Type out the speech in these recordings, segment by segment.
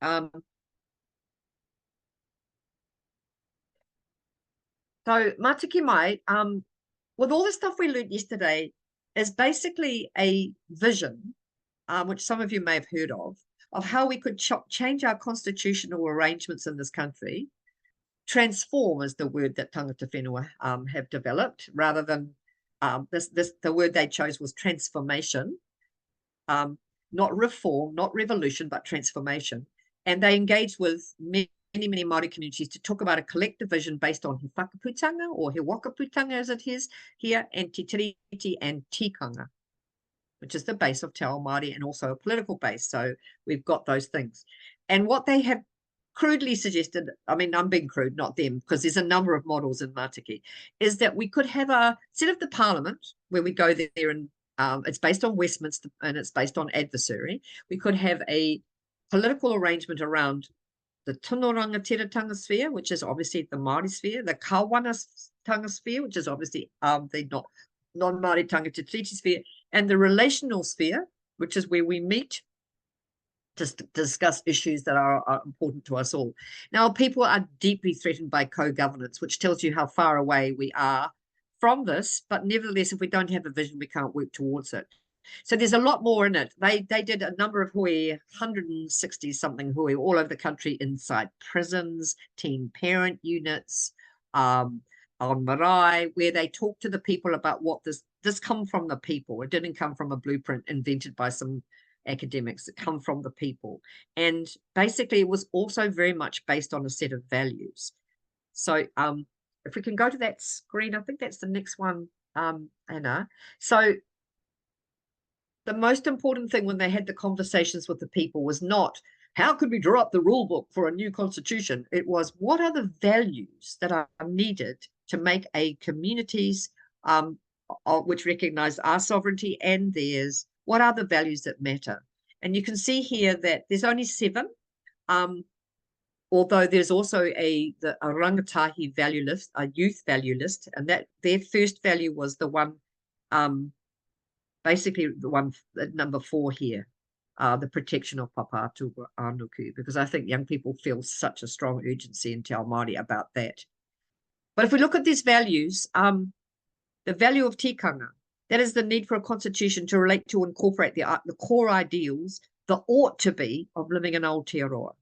So Matiki Mai, with all the stuff we learned yesterday, is basically a vision, which some of you may have heard of how we could change our constitutional arrangements in this country. Transform is the word that tangata whenua have developed, rather than the word they chose was transformation, not reform, not revolution, but transformation. And they engaged with many Māori communities to talk about a collective vision based on he whakaputanga, or he wakaputanga as it is here, and te tiriti and tikanga, which is the base of Te Ao Māori and also a political base. So we've got those things. And what they have crudely suggested, I mean, I'm being crude, not them, because there's a number of models in Mātiki, is that we could have instead of the parliament, where we go there and it's based on Westminster and it's based on adversary, we could have a political arrangement around the Tino Rangatiratanga sphere, which is obviously the Māori sphere, the Kawanatanga sphere, which is obviously the non-Māori tanga te tiriti sphere, and the relational sphere, which is where we meet to discuss issues that are important to us all. Now, people are deeply threatened by co-governance, which tells you how far away we are from this, but nevertheless, if we don't have a vision, we can't work towards it. So there's a lot more in it. They did a number of hui, 160 something hui all over the country, inside prisons, teen parent units, on marae, where they talk to the people about what this come from the people. It didn't come from a blueprint invented by some academics. It come from the people. And basically it was also very much based on a set of values. So if we can go to that screen, I think that's the next one, Anna. So the most important thing when they had the conversations with the people was not, how could we draw up the rule book for a new constitution? It was, what are the values that are needed to make a communities which recognize our sovereignty and theirs? What are the values that matter? And you can see here that there's only 7, although there's also a rangatahi value list, a youth value list, and that their first value was the one, basically the one at number 4 here, the protection of Papa Atu Anuku, because I think young people feel such a strong urgency in Te Ao Māori about that. But if we look at these values, the value of tikanga, that is the need for a constitution to relate to and incorporate the core ideals, the ought to be of living in Aotearoa.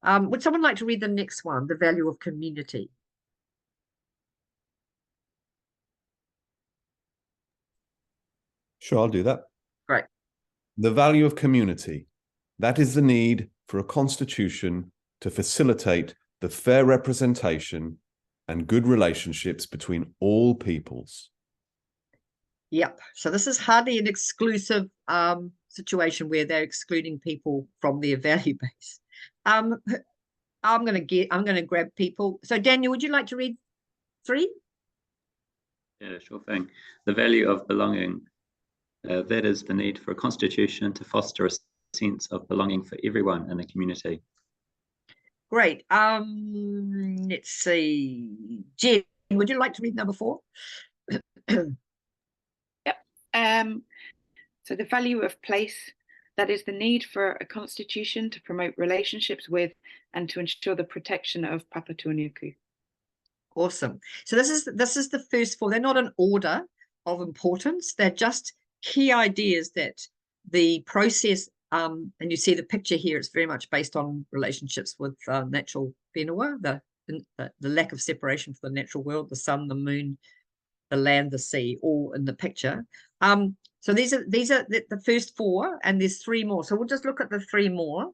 Would someone like to read the next one, the value of community? Sure, I'll do that. Great. The value of community. That is the need for a constitution to facilitate the fair representation and good relationships between all peoples. Yep. So this is hardly an exclusive situation where they're excluding people from their value base. I'm going to grab people. So Daniel, would you like to read 3? Yeah, sure thing. The value of belonging. That is the need for a constitution to foster a sense of belonging for everyone in the community. Great. Let's see. Jen, would you like to read number 4? Yep. So the value of place, that is the need for a constitution to promote relationships with and to ensure the protection of Papa Tuanuku. Awesome. So this is the first 4. They're not an order of importance. They're just key ideas that the process, and you see the picture here, it's very much based on relationships with natural whenua, the lack of separation for the natural world, the sun, the moon, the land, the sea, all in the picture. So these are the first 4, and there's 3 more. So we'll just look at the 3 more.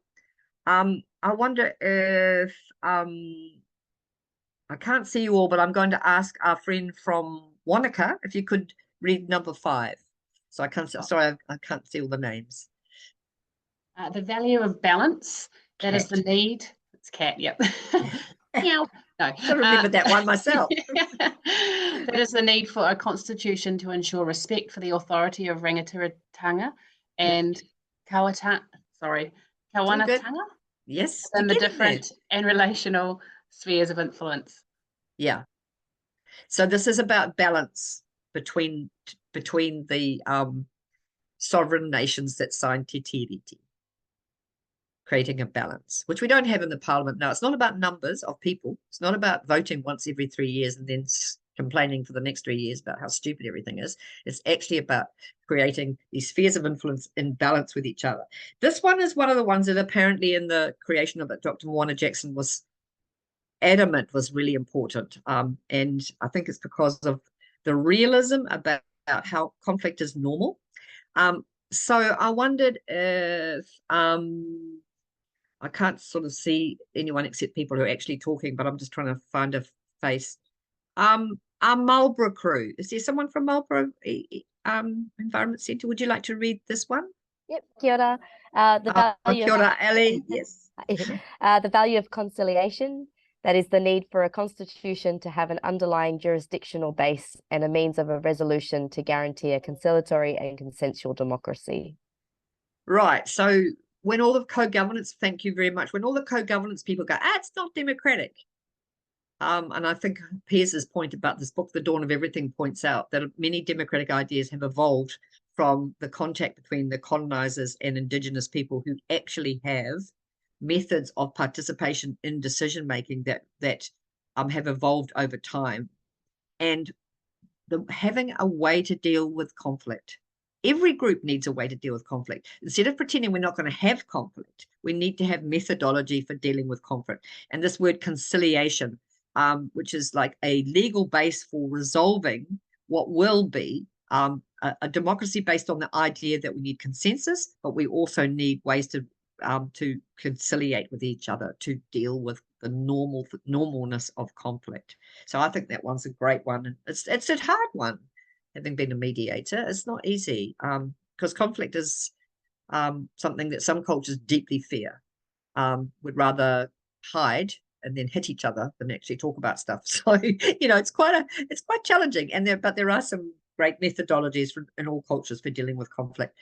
I wonder if I can't see you all, but I'm going to ask our friend from Wanaka if you could read number 5. So I can't. Sorry, I can't see all the names. The value of balance. That Cat. is the need. It's cat. Yep. Meow. No. I remember that one myself. That is the need for a constitution to ensure respect for the authority of rangatiratanga and kawanatanga. Yes. And the different and relational spheres of influence. Yeah. So this is about balance between the sovereign nations that signed Te Tiriti. creating a balance, which we don't have in the parliament now. It's not about numbers of people. It's not about voting once every 3 years and then complaining for the next 3 years about how stupid everything is. It's actually about creating these spheres of influence in balance with each other. This one is one of the ones that apparently in the creation of it, Dr. Moana Jackson was adamant was really important. And I think it's because of the realism about how conflict is normal. So I wondered if I can't sort of see anyone except people who are actually talking, but I'm just trying to find a face. Our Marlborough crew. Is there someone from Marlborough Environment Centre? Would you like to read this one? Yep, kia ora. The value kia ora, Ali. Yes. the value of conciliation, that is the need for a constitution to have an underlying jurisdictional base and a means of a resolution to guarantee a conciliatory and consensual democracy. Right. So when all the co-governance, thank you very much, when all the co-governance people go, it's not democratic. And I think Piers' point about this book, The Dawn of Everything, points out that many democratic ideas have evolved from the contact between the colonizers and indigenous people who actually have methods of participation in decision making that have evolved over time, and having a way to deal with conflict. Every group needs a way to deal with conflict. Instead of pretending we're not going to have conflict, we need to have methodology for dealing with conflict. And this word conciliation, which is like a legal base for resolving what will be a democracy based on the idea that we need consensus, but we also need ways to conciliate with each other, to deal with the normalness of conflict. So I think that one's a great one. It's a hard one, having been a mediator. It's not easy because conflict is something that some cultures deeply fear, would rather hide and then hit each other than actually talk about stuff. So it's quite challenging. But there are some great methodologies in all cultures for dealing with conflict.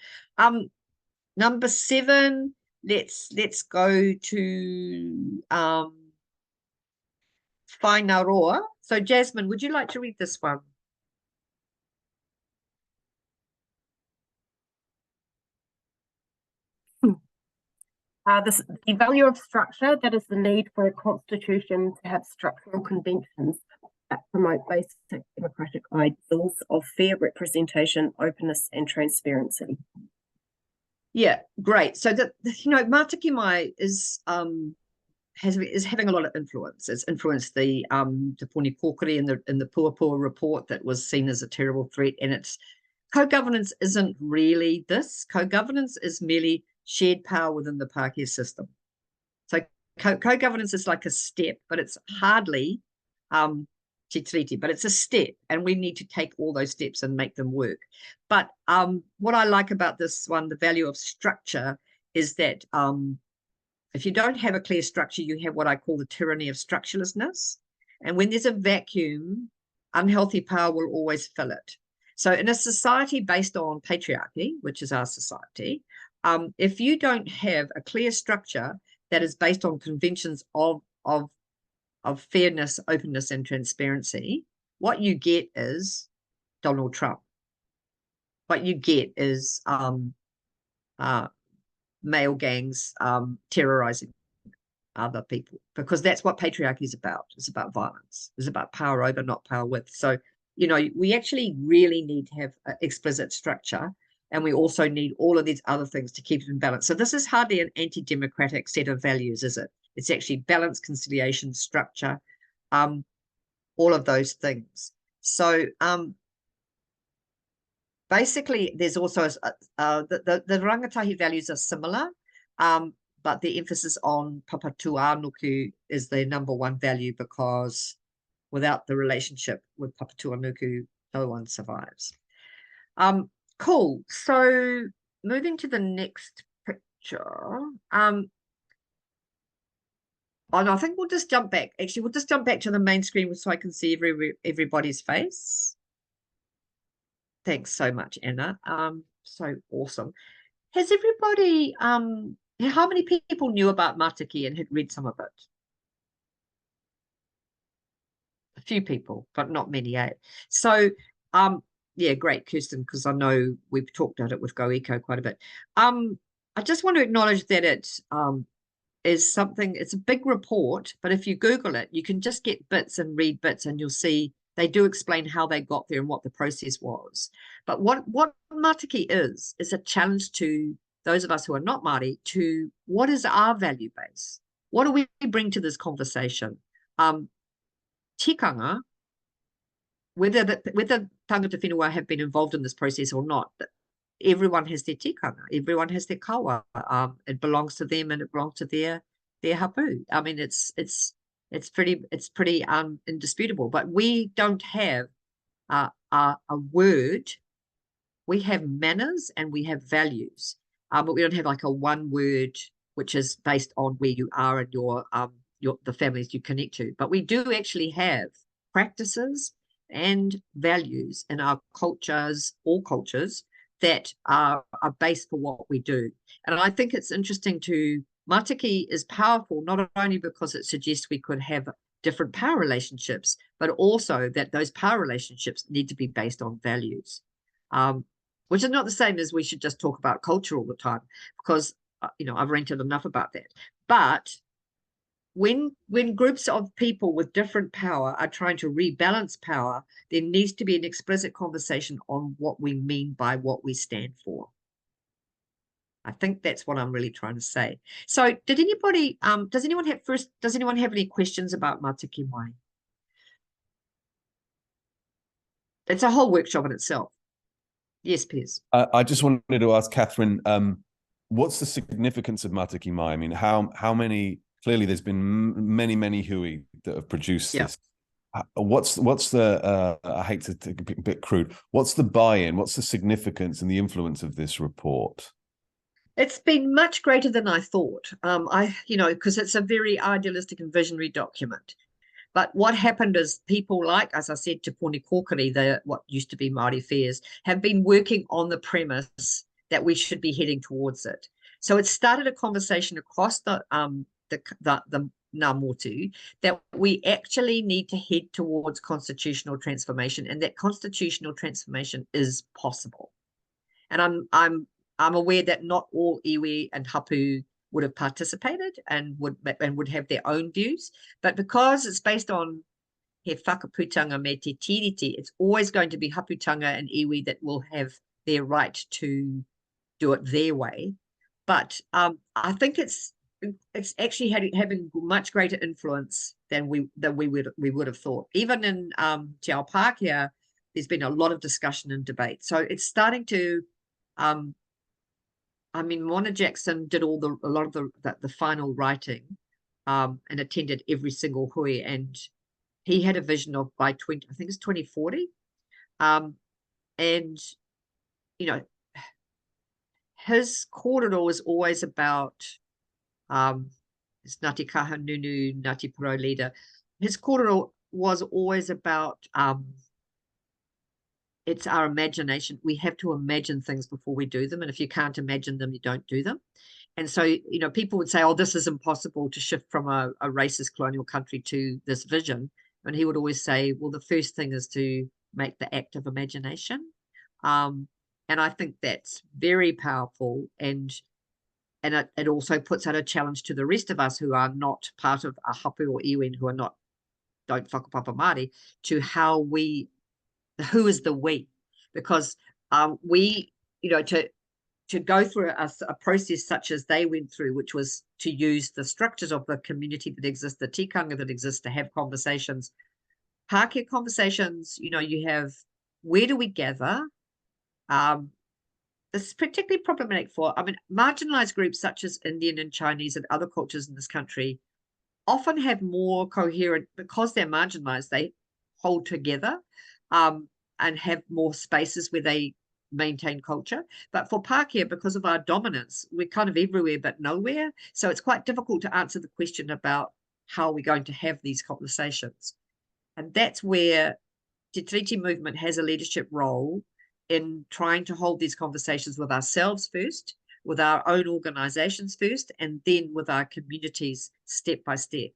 Number 7. Let's go to Whaingaroa. So Jasmine, would you like to read this one? The value of structure, that is the need for a constitution to have structural conventions that promote basic democratic ideals of fair representation, openness, and transparency. Yeah, great. So that Mātiki Mai is having a lot of influence. It's influenced the Te Puni Pōkuri in the Puapua report that was seen as a terrible threat. And it's co-governance isn't really this. Co-governance is merely shared power within the Pākehā system. So co-governance is like a step, but it's hardly Tiriti, but it's a step, and we need to take all those steps and make them work. But what I like about this one, the value of structure, is that if you don't have a clear structure, you have what I call the tyranny of structurelessness. And when there's a vacuum, unhealthy power will always fill it. So in a society based on patriarchy, which is our society, if you don't have a clear structure that is based on conventions of fairness, openness, and transparency, what you get is Donald Trump. What you get is male gangs terrorizing other people, because that's what patriarchy is about. It's about violence. It's about power over, not power with. So, we actually really need to have explicit structure, and we also need all of these other things to keep it in balance. So this is hardly an anti-democratic set of values, is it? It's actually balance, conciliation, structure, all of those things. So basically, there's also the rangatahi values are similar, but the emphasis on Papatūānuku is the number one value, because without the relationship with Papatūānuku, no one survives. Cool. So moving to the next picture. And I think we'll just jump back. Actually, we'll just jump back to the main screen so I can see everybody's face. Thanks so much, Anna. So awesome. Has everybody, how many people knew about Mātiki and had read some of it? A few people, but not many, eh? So, yeah, great, Kirsten, because I know we've talked about it with Go Eco quite a bit. I just want to acknowledge that is something, it's a big report, but if you Google it, you can just get bits and read bits and you'll see they do explain how they got there and what the process was. But what Mātiki is a challenge to those of us who are not Māori to what is our value base? What do we bring to this conversation? Tikanga, whether tangata whenua have been involved in this process or not, everyone has their tikanga, everyone has their kawa. It belongs to them and it belongs to their hapu. I mean, it's pretty indisputable. But we don't have a word. We have manners and we have values, but we don't have like a one word which is based on where you are and your the families you connect to. But we do actually have practices and values in our cultures, all cultures, that are a base for what we do. And I think it's interesting Mātiki is powerful, not only because it suggests we could have different power relationships, but also that those power relationships need to be based on values, which is not the same as we should just talk about culture all the time, because, I've ranted enough about that. But when groups of people with different power are trying to rebalance power, there needs to be an explicit conversation on what we mean by what we stand for. I think that's what I'm really trying to say. So does anyone have any questions about Mātiki mai? It's a whole workshop in itself. Yes, Piers. I just wanted to ask Catherine, what's the significance of Mātiki mai? I mean, how many? Clearly, there's been many hui that have produced this. What's the? I hate to take a bit crude. What's the buy-in? What's the significance and the influence of this report? It's been much greater than I thought. Because it's a very idealistic and visionary document. But what happened is people like, as I said, Te Pone Kōkiri, what used to be Māori Affairs, have been working on the premise that we should be heading towards it. So it started a conversation across the ngā motu that we actually need to head towards constitutional transformation, and that constitutional transformation is possible. And I'm aware that not all iwi and hapu would have participated and would have their own views, but because it's based on he whakaputanga me te tiriti, it's always going to be haputanga and iwi that will have their right to do it their way. But I think it's actually having much greater influence than we would have thought. Even in Te Ao Pākehā, there's been a lot of discussion and debate. So it's starting to. Mona Jackson did a lot of the final writing, and attended every single hui, and he had a vision of by 2040, and his kōrero was always about it's Ngāti Kahanunu, Ngāti Pro leader. His kōrero was always about it's our imagination. We have to imagine things before we do them. And if you can't imagine them, you don't do them. And so, people would say, oh, this is impossible to shift from a racist colonial country to this vision. And he would always say, well, the first thing is to make the act of imagination. And I think that's very powerful. And it also puts out a challenge to the rest of us who are not part of a hapu or iwi, who don't whakapapa Māori, to who is the we, because we, to go through a process such as they went through, which was to use the structures of the community that exists, the tikanga that exists, to have conversations, Pākehā conversations. You have, where do we gather? This is particularly problematic for, marginalized groups such as Indian and Chinese and other cultures in this country often have more coherent, because they're marginalized, they hold together. And have more spaces where they maintain culture. But for Pākehā, because of our dominance, we're kind of everywhere but nowhere. So it's quite difficult to answer the question about how we're going to have these conversations. And that's where Te Tiriti movement has a leadership role in trying to hold these conversations with ourselves first, with our own organizations first, and then with our communities step by step.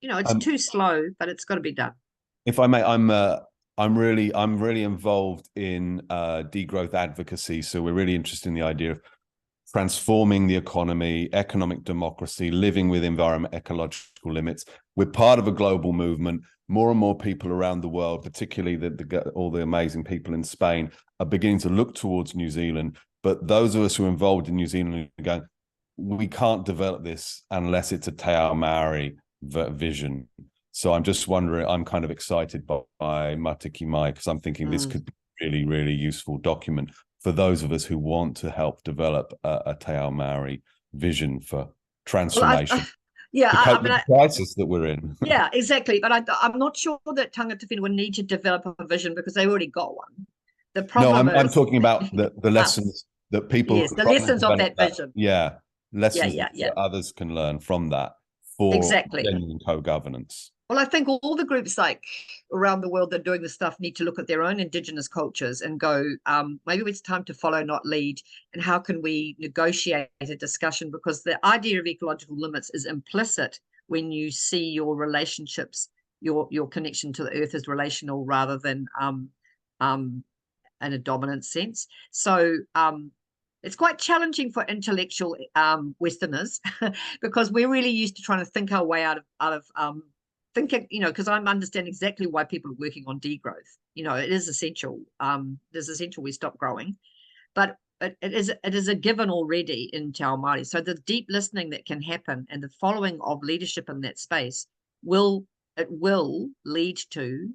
It's too slow, but it's got to be done. If I may, I'm really involved in degrowth advocacy, so we're really interested in the idea of transforming the economy, economic democracy, living with ecological limits. We're part of a global movement. More and more people around the world, particularly all the amazing people in Spain, are beginning to look towards New Zealand. But those of us who are involved in New Zealand are going, we can't develop this unless it's a Te Ao Maori vision. So I'm just wondering, I'm kind of excited by Matiki Mai, because I'm thinking this could be a really, really useful document for those of us who want to help develop a Te Ao Maori vision for transformation. Yeah, I mean, the crisis that we're in. Yeah, exactly. But I'm not sure that tangata whenua need to develop a vision because they already got one. The problem I'm talking about the lessons that people. Yes, the lessons of that vision. Yeah, lessons that others can learn from that for genuine co-governance. Well, I think all the groups like around the world that are doing this stuff need to look at their own Indigenous cultures and go, maybe it's time to follow, not lead. And how can we negotiate a discussion? Because the idea of ecological limits is implicit when you see your relationships, your connection to the earth is relational rather than in a dominant sense. So it's quite challenging for intellectual Westerners because we're really used to trying to think our way out of thinking, because I'm understanding exactly why people are working on degrowth. It is essential. It is essential we stop growing, but it is a given already in Te Ao Māori. So the deep listening that can happen and the following of leadership in that space will lead to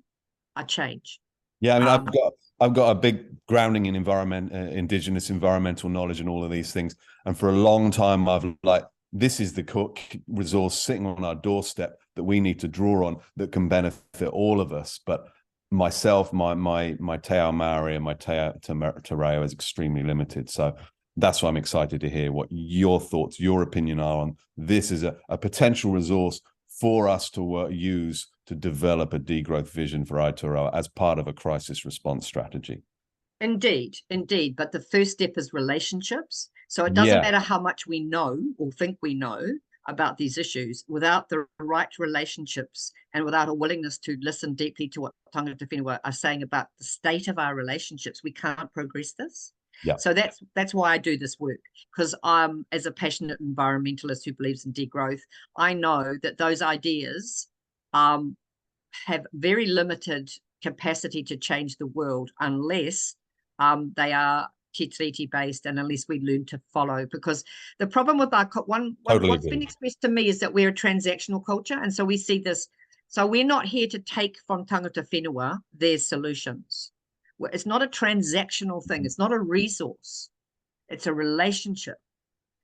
a change. Yeah, I mean, I've got a big grounding in Indigenous environmental knowledge and all of these things, and for a long time I've this is the resource sitting on our doorstep that we need to draw on that can benefit all of us. But myself, my Te Ao Maori and my Te Reo is extremely limited. So that's why I'm excited to hear what your thoughts, your opinion are on this is a potential resource for us to use to develop a degrowth vision for Aotearoa as part of a crisis response strategy. Indeed. But the first step is relationships. So it doesn't matter how much we know or think we know about these issues without the right relationships and without a willingness to listen deeply to what tangata whenua are saying about the state of our relationships, we can't progress this. Yeah. So that's why I do this work, because I'm, as a passionate environmentalist who believes in degrowth, I know that those ideas have very limited capacity to change the world unless they are Tiriti based and unless we learn to follow. Because the problem with our what's been expressed to me is that we're a transactional culture, and so we see this. So we're not here to take from tangata whenua their solutions. It's not a transactional thing. It's not a resource. It's a relationship.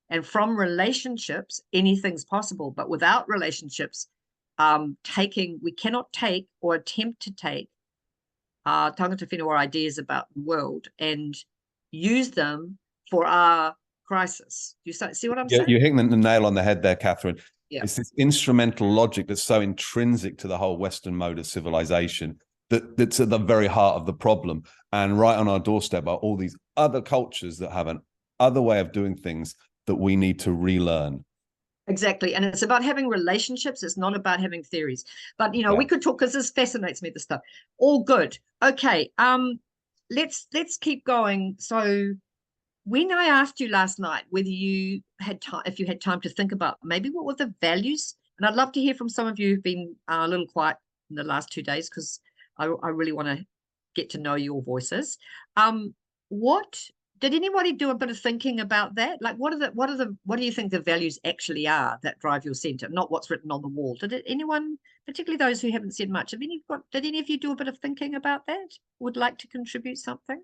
And from relationships, anything's possible. But without relationships, we cannot take or attempt to take tangata whenua ideas about the world and use them for our crisis. Do you see what I'm saying? You're hitting the nail on the head there, Catherine. Yeah. It's this instrumental logic that's so intrinsic to the whole Western mode of civilization that's at the very heart of the problem. And right on our doorstep are all these other cultures that have an other way of doing things that we need to relearn. Exactly. And it's about having relationships. It's not about having theories. But, we could talk, because this fascinates me, this stuff. All good. Okay. Let's keep going. So when I asked you last night whether you had time, if you had time to think about maybe what were the values, and I'd love to hear from some of you who've been a little quiet in the last 2 days, because I really want to get to know your voices. What did anybody do a bit of thinking about that? Like, what do you think the values actually are that drive your centre, not what's written on the wall? Did anyone, particularly those who haven't said much, did any of you do a bit of thinking about that? Would like to contribute something?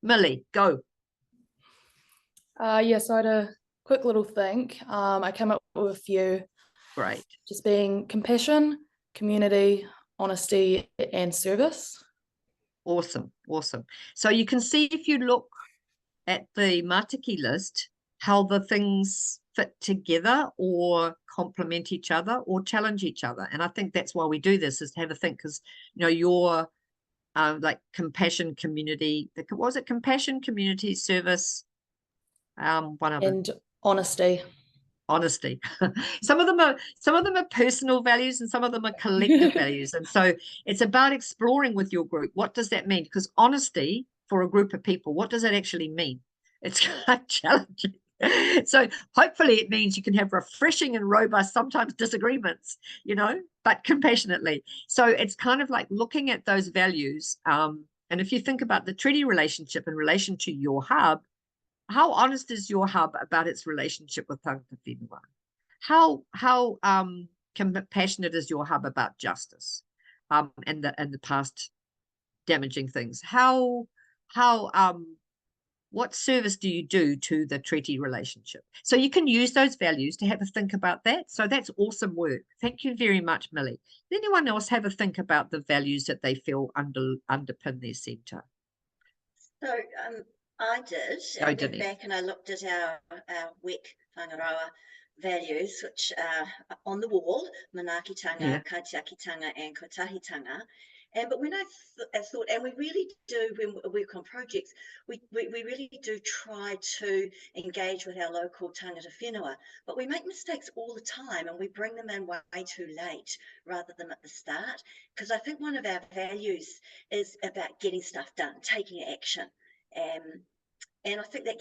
Millie, go. Yes, I had a quick little think. I came up with a few. Great. Just being compassion, community, honesty, and service. Awesome. So you can see, if you look at the Matiki list, how the things fit together or complement each other or challenge each other. And I think that's why we do this, is to have a think, because your like compassion, community, what was it? Compassion, community, service, one of them. And honesty. Some of them are personal values and some of them are collective values, and so it's about exploring with your group, what does that mean? Because honesty for a group of people, what does that actually mean? It's kind of challenging. So hopefully it means you can have refreshing and robust, sometimes disagreements, you know, but compassionately. So it's kind of like looking at those values. And if you think about the treaty relationship in relation to your hub, how honest is your hub about its relationship with tangata whenua? How compassionate is your hub about justice and the past damaging things? What service do you do to the treaty relationship? So you can use those values to have a think about that. So that's awesome work. Thank you very much, Millie. Does anyone else have a think about the values that they feel underpin their centre? So I did. Oh, I went back and I looked at our WEC Whangaroa values, which are on the wall: manaakitanga, Yeah. kaitiakitanga, and kotahitanga. But when I thought, and we really do, when we work on projects, we really do try to engage with our local tangata whenua, but we make mistakes all the time and we bring them in way too late rather than at the start, because I think one of our values is about getting stuff done, taking action. And I think that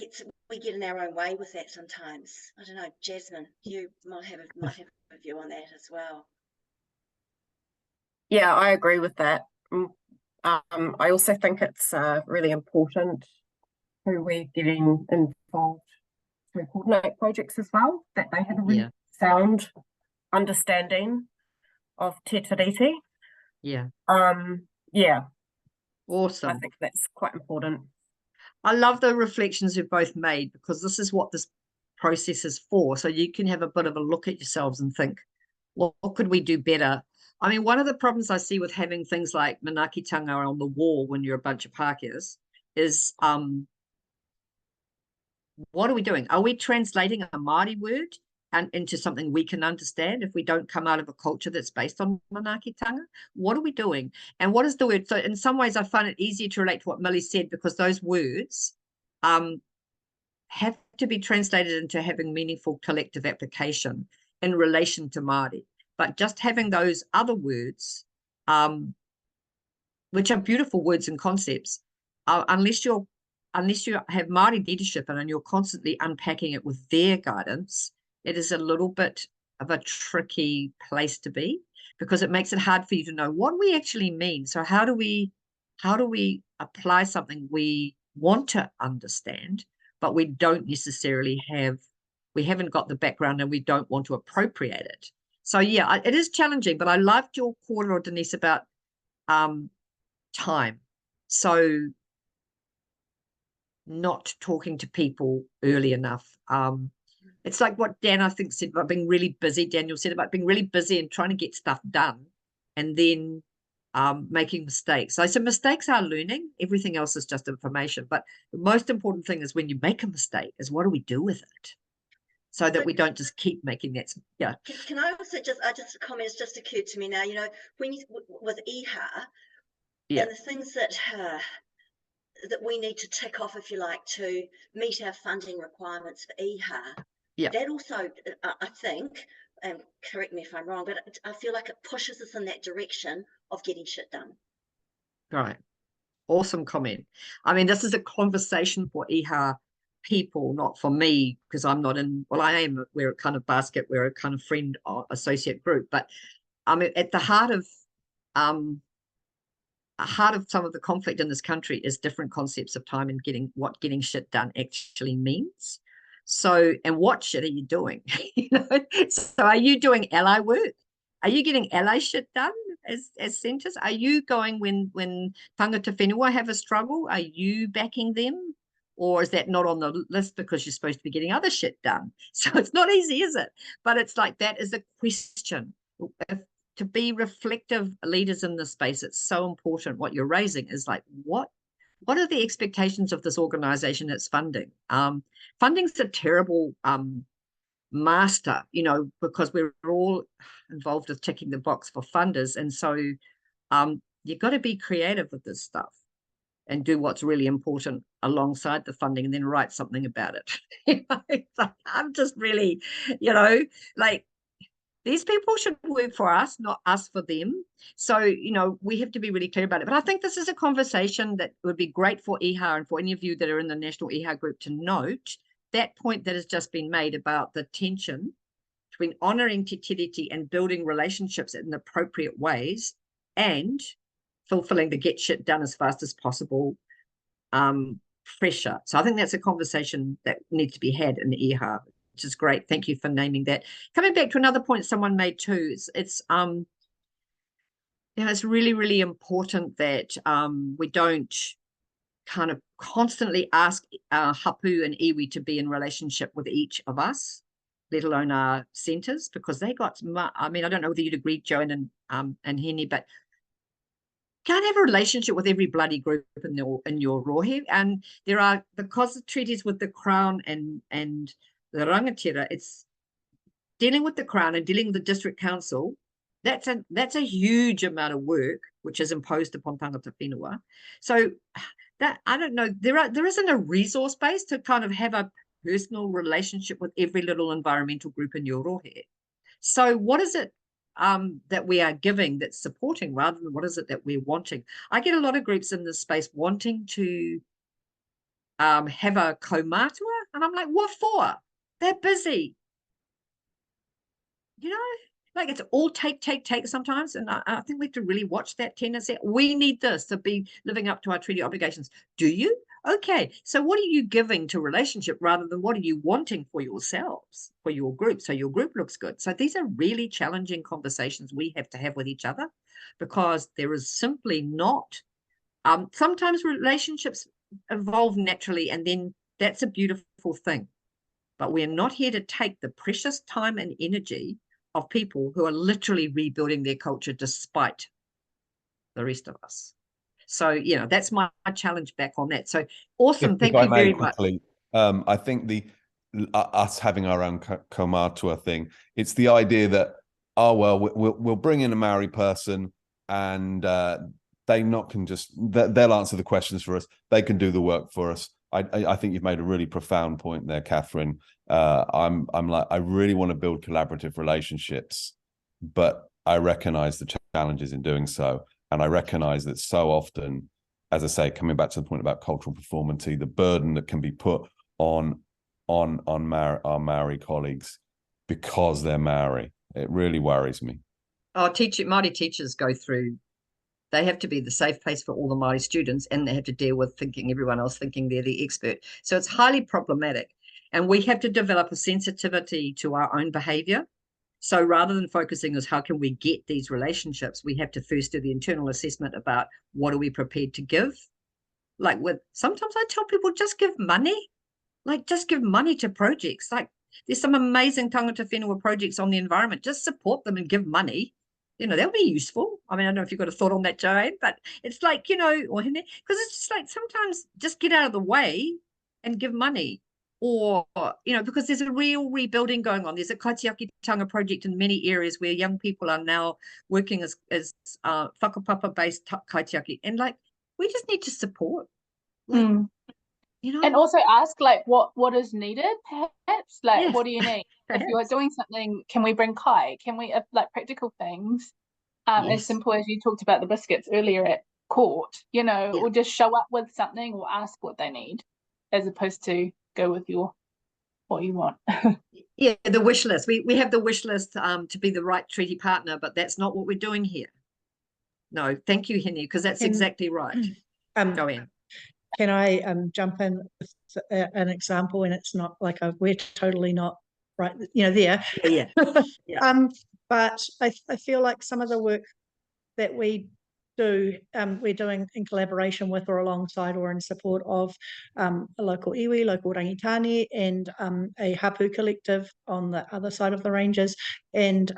we get in our own way with that sometimes. I don't know, Jasmine, you might have a view on that as well. Yeah, I agree with that. I also think it's really important who we're getting involved to coordinate projects as well, that they have a really sound understanding of Te Tiriti. Yeah. Yeah. Awesome. I think that's quite important. I love the reflections you've both made, because this is what this process is for. So you can have a bit of a look at yourselves and think, what could we do better? I mean, one of the problems I see with having things like manaakitanga on the wall when you're a bunch of Pākehās is, what are we doing? Are we translating a Māori word into something we can understand if we don't come out of a culture that's based on manaakitanga? What are we doing? And what is the word? So in some ways, I find it easier to relate to what Millie said, because those words have to be translated into having meaningful collective application in relation to Māori. But just having those other words, which are beautiful words and concepts, unless you have Māori leadership and you're constantly unpacking it with their guidance, it is a little bit of a tricky place to be, because it makes it hard for you to know what we actually mean. So how do we apply something we want to understand, but we don't necessarily we haven't got the background and we don't want to appropriate it. So yeah, it is challenging, but I loved your quarter, Denise, about time. So not talking to people early enough. It's like what Dan, I think, said about being really busy. Daniel said about being really busy and trying to get stuff done, and then making mistakes. So mistakes are learning. Everything else is just information. But the most important thing is when you make a mistake is, what do we do with it? So that we don't just keep making that. Yeah. Can I also just a comment has just occurred to me now, you know, when you, with iha, and the things that we need to tick off, if you like, to meet our funding requirements for iha, that also, I think, and correct me if I'm wrong, but I feel like it pushes us in that direction of getting shit done. Right. Awesome comment. I mean, this is a conversation for iha people, not for me, because I'm not in, well, I am, we're a kind of basket, we're a kind of friend associate group, but I mean, at the heart of some of the conflict in this country is different concepts of time and what getting shit done actually means. So, and what shit are you doing? You know, so are you doing ally work? Are you getting ally shit done as centres? Are you going when tangata whenua have a struggle? Are you backing them? Or is that not on the list because you're supposed to be getting other shit done? So it's not easy, is it? But it's like, that is a question. To be reflective leaders in this space, it's so important. What you're raising is like, what are the expectations of this organization that's funding? Funding's a terrible master, you know, because we're all involved with ticking the box for funders. And so you've got to be creative with this stuff and do what's really important alongside the funding, and then write something about it. You know, I'm just really, you know, like, These people should work for us, not us for them. So, you know, we have to be really clear about it. But I think this is a conversation that would be great for EHA and for any of you that are in the National EHA group to note that point that has just been made about the tension between honouring Te Tiriti and building relationships in appropriate ways and fulfilling the get shit done as fast as possible pressure. So I think that's a conversation that needs to be had in the EHA, which is great. Thank you for naming that. Coming back to another point someone made too, it's you know, it's really, really important that we don't kind of constantly ask hapu and iwi to be in relationship with each of us, let alone our centres, because they got, I mean, I don't know whether you'd agree, Joanne and Henny, but can't have a relationship with every bloody group in your rohe. And there are, because the treaties with the Crown and the rangatira, it's dealing with the Crown and dealing with the District Council. That's a huge amount of work which is imposed upon tangata whenua. So that, I don't know, there isn't a resource base to kind of have a personal relationship with every little environmental group in your rohe. So what is it that we are giving that's supporting rather than what is it that we're wanting? I get a lot of groups in this space wanting to have a kaumatua, and I'm like, what for? They're busy. You know, like it's all take sometimes. And I think we have to really watch that tendency. We need this to be living up to our treaty obligations. Do you? Okay. So what are you giving to relationship rather than what are you wanting for yourselves, for your group? So your group looks good. So these are really challenging conversations we have to have with each other, because there is simply not, sometimes relationships evolve naturally and then that's a beautiful thing. But we're not here to take the precious time and energy of people who are literally rebuilding their culture despite the rest of us. So, you know, that's my challenge back on that. So awesome. Thank you very much. I think us having our own kaumatua thing, it's the idea that, oh, well, we'll bring in a Maori person and they'll answer the questions for us. They can do the work for us. I think you've made a really profound point there, Catherine. I'm like, I really want to build collaborative relationships, but I recognize the challenges in doing so. And I recognize that so often, as I say, coming back to the point about cultural performance, the burden that can be put on our Maori colleagues because they're Maori, it really worries me. Oh, Māori teachers go through, they have to be the safe place for all the Māori students, and they have to deal with everyone else thinking they're the expert. So it's highly problematic. And we have to develop a sensitivity to our own behavior. So rather than focusing on how can we get these relationships, we have to first do the internal assessment about what are we prepared to give. Like sometimes I tell people, just give money. Like just give money to projects. Like there's some amazing tangata whenua projects on the environment. Just support them and give money. You know, that'll be useful. I mean, I don't know if you've got a thought on that, Joanne, but it's like, you know, because it's just like sometimes just get out of the way and give money. Or, you know, because there's a real rebuilding going on. There's a kaitiakitanga project in many areas where young people are now working as whakapapa-based kaitiaki. And like, we just need to support. Like, you know, and also ask like what is needed, perhaps, like yes, what do you need? If you are doing something, can we bring kai? Can we like practical things, yes, as simple as you talked about the biscuits earlier at court, you know, yeah, or just show up with something or ask what they need, as opposed to go with what you want. yeah, the wish list. We have the wish list to be the right treaty partner, but that's not what we're doing here. No, thank you, Henny, because that's exactly right. Joanne. Can I jump in with an example? And it's not like we're totally not right, you know, there. Yeah. But I feel like some of the work that we do, we're doing in collaboration with or alongside or in support of a local iwi, local rangitani, and a hapu collective on the other side of the ranges, and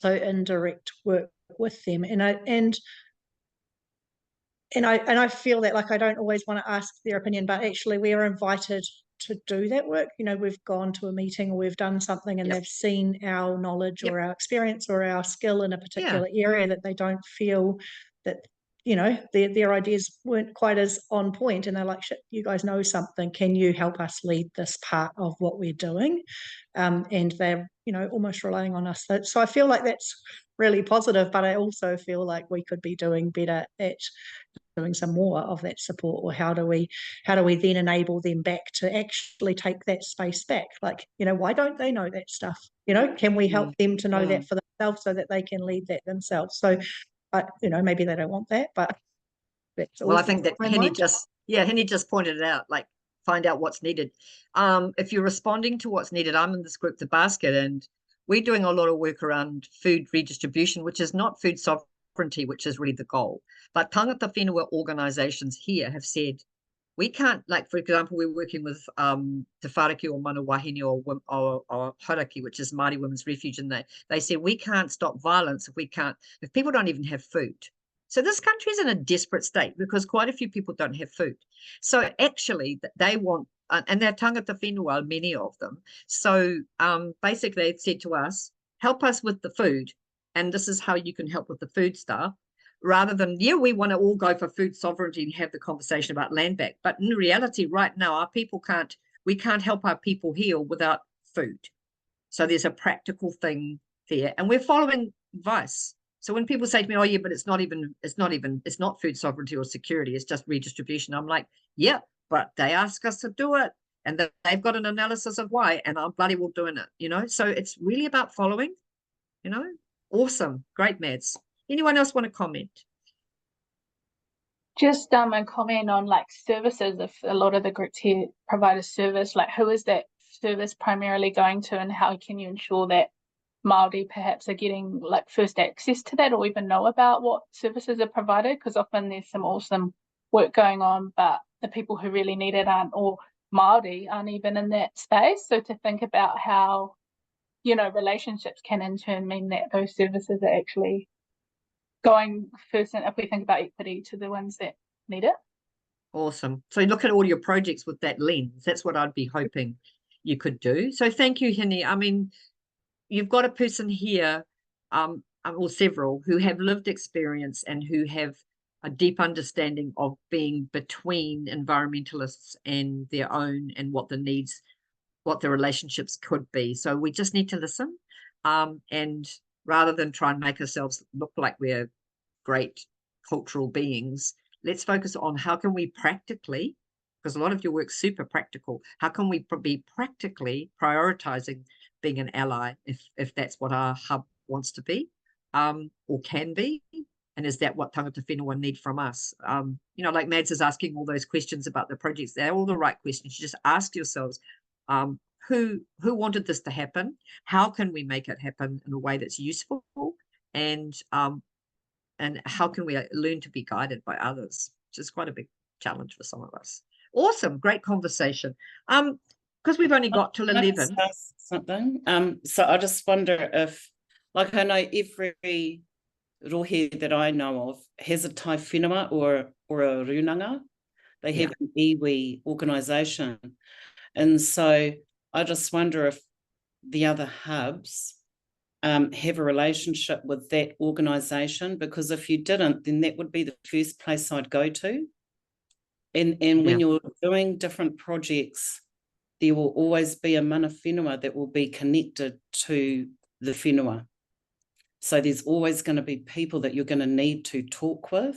so indirect work with them. And I feel that like I don't always want to ask their opinion, but actually we are invited to do that work. You know, we've gone to a meeting or we've done something and they've seen our knowledge or our experience or our skill in a particular area that they don't feel that you know, their ideas weren't quite as on point, and they're like, shit, you guys know something, can you help us lead this part of what we're doing? And they're, you know, almost relying on us. So I feel like that's really positive, but I also feel like we could be doing better at doing some more of that support. Or how do we then enable them back to actually take that space back? Like, you know, why don't they know that stuff? You know, can we help them to know that for themselves so that they can lead that themselves? So, you know, maybe they don't want that, but that's well, I think that Henny just pointed it out, like, find out what's needed. If you're responding to what's needed, I'm in this group, The Basket, and we're doing a lot of work around food redistribution, which is not food sovereignty, which is really the goal. But tangata whenua organisations here have said, we can't, like, for example, we're working with Te Wharaki or Manawahine or Hauraki, which is Māori Women's Refuge, and they say we can't stop violence if people don't even have food. So this country is in a desperate state because quite a few people don't have food. So actually they want, and they're tangata whenua, many of them. So basically they said to us, help us with the food, and this is how you can help with the food stuff. Rather than, we want to all go for food sovereignty and have the conversation about land back. But in reality, right now, we can't help our people heal without food. So there's a practical thing there. And we're following advice. So when people say to me, oh, yeah, but it's not food sovereignty or security, it's just redistribution. I'm like, yeah, but they ask us to do it. And they've got an analysis of why, and I'm bloody well doing it, you know? So it's really about following, you know? Awesome. Great, Mads. Anyone else want to comment? Just a comment on like services. If a lot of the groups here provide a service, like who is that service primarily going to, and how can you ensure that Māori perhaps are getting like first access to that, or even know about what services are provided? Because often there's some awesome work going on, but the people who really need it aren't even in that space. So to think about how, you know, relationships can in turn mean that those services are actually going first, and if we think about equity, to the ones that need it. Awesome. So you look at all your projects with that lens. That's what I'd be hoping you could do. So thank you, Henny. I mean, you've got a person here, or several, who have lived experience and who have a deep understanding of being between environmentalists and their own, and what the needs, what the relationships could be. So we just need to listen, and rather than try and make ourselves look like we're great cultural beings, let's focus on how can we practically, because a lot of your work's super practical, how can we be practically prioritizing being an ally, if that's what our hub wants to be, or can be, and is that what tangata whenua need from us? You know, like Mads is asking all those questions about the projects, they're all the right questions. You just ask yourselves, who wanted this to happen? How can we make it happen in a way that's useful? And how can we learn to be guided by others, which is quite a big challenge for some of us. Awesome, great conversation. Because we've only got till 11. Something. So I just wonder if, like, I know every rohe that I know of has a tai whenua or a runanga. They have an iwi organisation. And so I just wonder if the other hubs have a relationship with that organisation, because if you didn't, then that would be the first place I'd go to. And when you're doing different projects, there will always be a mana whenua that will be connected to the whenua. So there's always going to be people that you're going to need to talk with.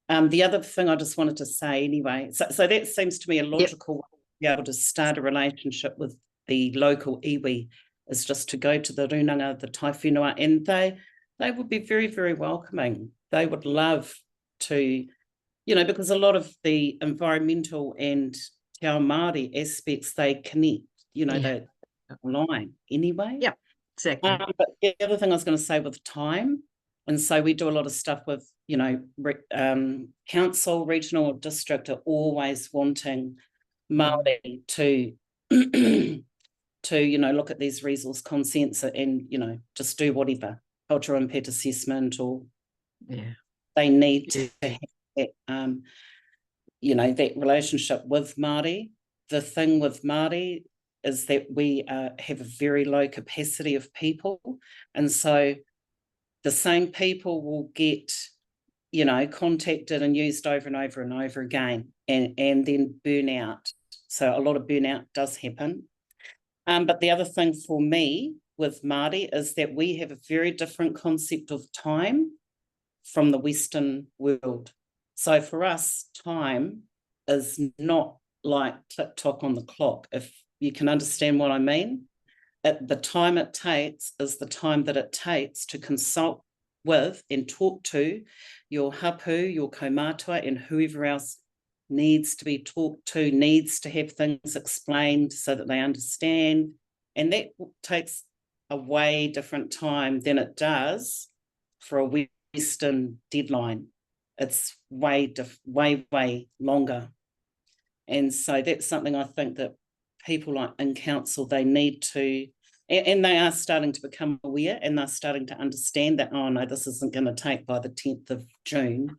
The other thing I just wanted to say anyway, so that seems to me a logical way to be able to start a relationship with the local iwi, is just to go to the runanga, the tai whenua, and they would be very, very welcoming. They would love to, you know, because a lot of the environmental and te ao Māori aspects, they connect, you know, they're online anyway. Yeah, exactly. But the other thing I was going to say with time, and so we do a lot of stuff with, you know, council, regional or district are always wanting Māori to to, you know, look at these resource consents and, you know, just do whatever, cultural impact assessment, or they need to have that, you know, that relationship with Māori. The thing with Māori is that we have a very low capacity of people. And so the same people will get, contacted and used over and over and over again, and then burnout. So a lot of burnout does happen. But the other thing for me with Māori is that we have a very different concept of time from the Western world. So for us, time is not like tick-tock on the clock, if you can understand what I mean. The time it takes is the time that it takes to consult with and talk to your hapu, your kaumātua, and whoever else needs to be talked to, needs to have things explained so that they understand. And that takes a way different time than it does for a Western deadline. It's way longer. And so that's something I think that people like in council, they need to, and they are starting to become aware, and they're starting to understand that, oh no, this isn't going to take by the 10th of June.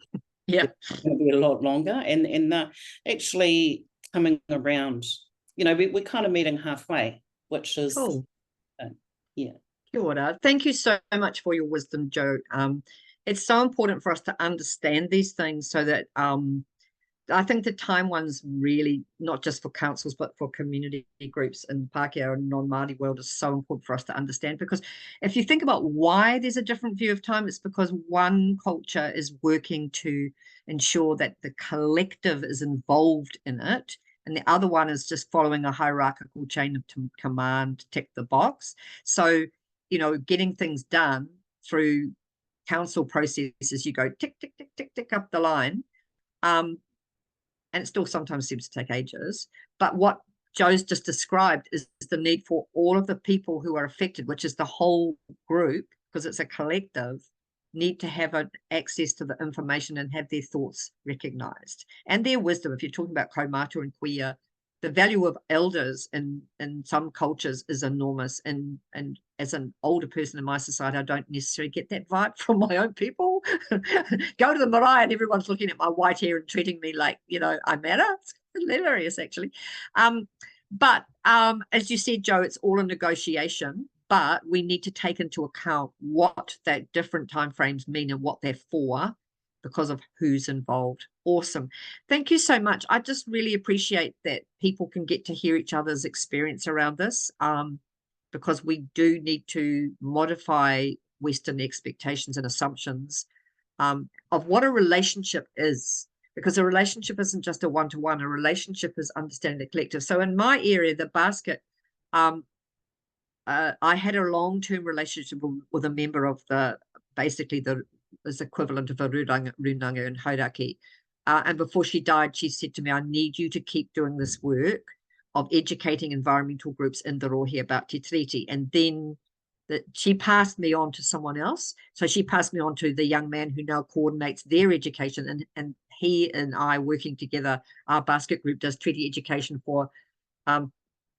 Yeah. It's going to be a lot longer. And they're actually coming around, we're kind of meeting halfway, which is cool. Yeah. Kia ora. Thank you so much for your wisdom, Jo. It's so important for us to understand these things so that I think the time one's really not just for councils but for community groups in Pākehā and non-Māori world is so important for us to understand, because if you think about why there's a different view of time, it's because one culture is working to ensure that the collective is involved in it, and the other one is just following a hierarchical chain of command, tick the box. So, getting things done through council processes, you go tick, tick, tick, tick, tick up the line. And it still sometimes seems to take ages. But what Jo's just described is the need for all of the people who are affected, which is the whole group, because it's a collective, need to have access to the information and have their thoughts recognised and their wisdom. If you're talking about kaumātua and kuia, the value of elders in some cultures is enormous. And as an older person in my society, I don't necessarily get that vibe from my own people. Go to the marae and everyone's looking at my white hair and treating me like, I matter. It's hilarious, actually. But as you said, Jo, it's all a negotiation, but we need to take into account what that different timeframes mean and what they're for, because of who's involved. Awesome. Thank you so much. I just really appreciate that people can get to hear each other's experience around this, because we do need to modify Western expectations and assumptions of what a relationship is, because a relationship isn't just a one-to-one. A relationship is understanding the collective. So in my area, the basket, I had a long-term relationship with a member of basically is equivalent of a runanga in Hauraki. And before she died, she said to me, I need you to keep doing this work of educating environmental groups in the rohe about Te Tiriti. And then she passed me on to someone else. So she passed me on to the young man who now coordinates their education. And he and I working together, our basket group does treaty education for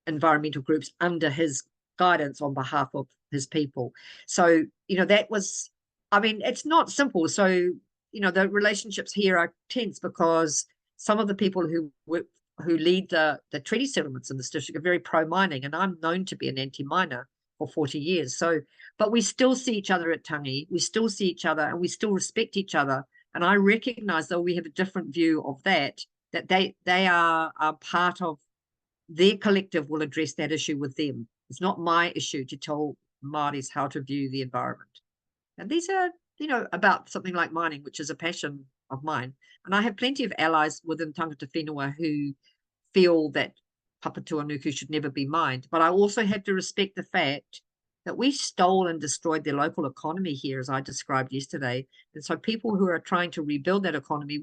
environmental groups under his guidance on behalf of his people. So, that was, it's not simple. So, the relationships here are tense because some of the people who lead the treaty settlements in this district are very pro-mining, and I'm known to be an anti-miner for 40 years. So, but we still see each other at tangi, we still see each other, and we still respect each other. And I recognize, though we have a different view of that they are part of their collective will address that issue with them. It's not my issue to tell Māoris how to view the environment. And these are, about something like mining, which is a passion of mine. And I have plenty of allies within tangata whenua who feel that Papatūānuku should never be mined. But I also have to respect the fact that we stole and destroyed their local economy here, as I described yesterday. And so people who are trying to rebuild that economy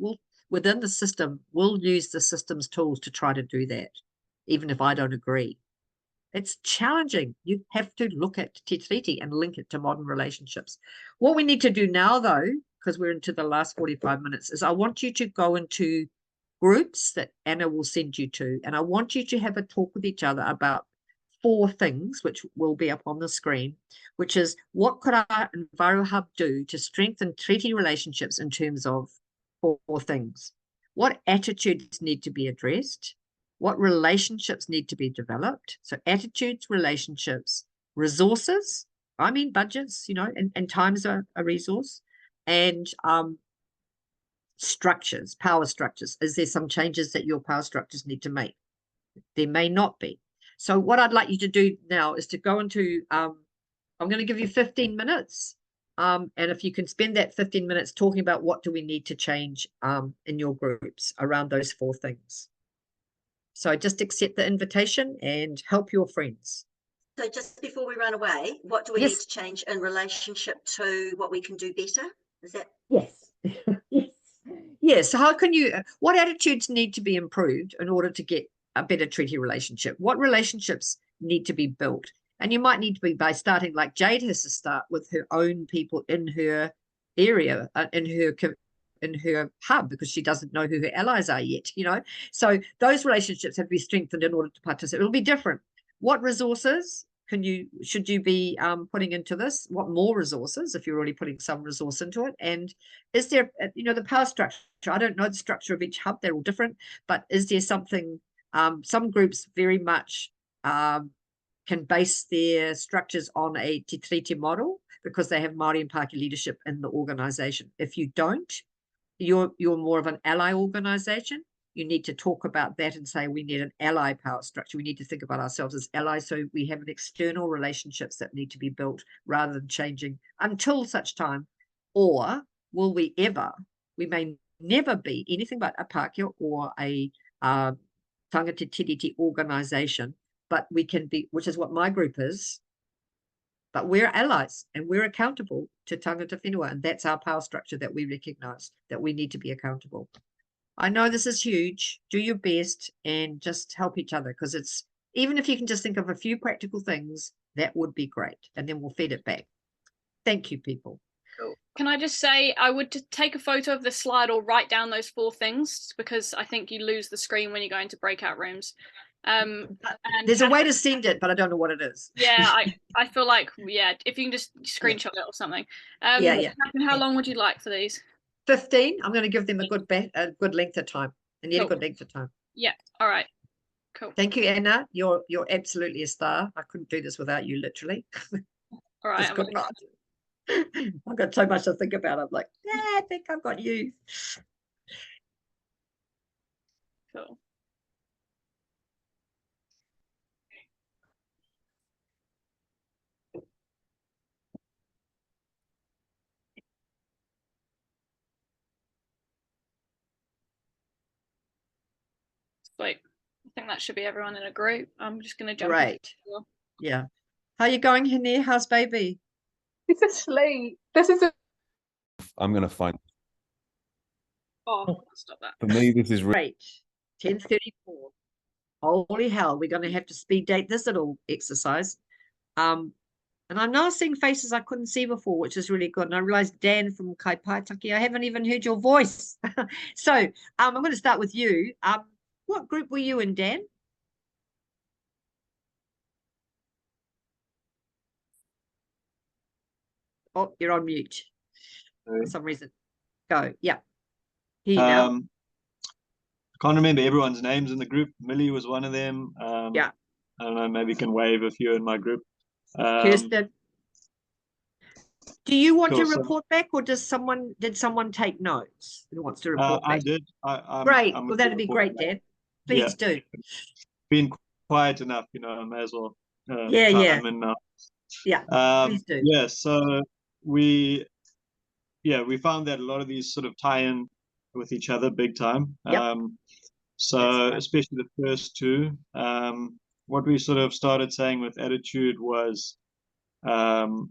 within the system, will use the system's tools to try to do that, even if I don't agree. It's challenging. You have to look at Te Tiriti and link it to modern relationships. What we need to do now, though, because we're into the last 45 minutes, is I want you to go into groups that Anna will send you to, and I want you to have a talk with each other about 4 things, which will be up on the screen, which is what could our Enviro Hub do to strengthen treaty relationships in terms of 4 things. What attitudes need to be addressed? What relationships need to be developed? So attitudes, relationships, resources, budgets, and time is a resource, and structures, power structures? Is there some changes that your power structures need to make? There may not be. So what I'd like you to do now is to go into, I'm going to give you 15 minutes. And if you can spend that 15 minutes talking about what do we need to change in your groups around those 4 things. So just accept the invitation and help your friends. So just before we run away, what do we need to change in relationship to what we can do better? Is that? Yes. Yes. Yes. So how can you, what attitudes need to be improved in order to get a better treaty relationship? What relationships need to be built? And you might need to be by starting, like Jade has to start with her own people in her area, in her hub, because she doesn't know who her allies are yet, you know. So those relationships have to be strengthened in order to participate. It'll be different. What resources should you be putting into this? What more resources, if you're already putting some resource into it? And is there, the power structure? I don't know the structure of each hub, they're all different, but is there something, some groups very much can base their structures on a Tiriti model because they have Māori and Pākehā leadership in the organization. If you don't, you're more of an ally organization. You need to talk about that and say we need an ally power structure. We need to think about ourselves as allies, so we have an external relationships that need to be built rather than changing until such time. Or will we ever, we may never be anything but a Pākehā or a tangata tiriti organization, but we can be, which is what my group is, but we're allies and we're accountable to tangata whenua, and that's our power structure that we recognize, that we need to be accountable. I know this is huge. Do your best and just help each other, because it's, even if you can just think of a few practical things, that would be great. And then we'll feed it back. Thank you, people. Cool. Can I just say, I would take a photo of the slide or write down those 4 things, because I think you lose the screen when you go into breakout rooms. And there's a way to send it, but I don't know what it is. Yeah, I feel like, if you can just screenshot it or something. Yeah. How long would you like for these? 15. I'm going to give them a good length of time. I need a good length of time. Yeah. All right. Cool. Thank you, Anna. You're absolutely a star. I couldn't do this without you, literally. All right. I've got so much to think about. I'm like, I think I've got you. Cool. Sweet. I think that should be everyone in a group. I'm just going to jump. Right. Yeah. How are you going, Hene? How's baby? It's asleep. This is I'm going to find. Oh, stop that. For me, this is great. 10:34. Holy hell, we're going to have to speed date this little exercise. And I'm now seeing faces I couldn't see before, which is really good. And I realized Dan from Kaipaitaki, I haven't even heard your voice. So I'm going to start with you. What group were you in, Dan? Oh, you're on mute for some reason. Go. Yeah. Here now. I can't remember everyone's names in the group. Millie was one of them. Yeah. I don't know, maybe you can wave a few in my group. Kirsten. Do you want cool, to report back, or did someone take notes? Who wants to report back? I did. Great. Well, that'd be great, Dan. Please do. Been quiet enough, I may as well. Yeah. In now. Yeah. Please do. Yeah. So we found that a lot of these sort of tie in with each other big time. Yep. So especially the first 2, what we sort of started saying with attitude was having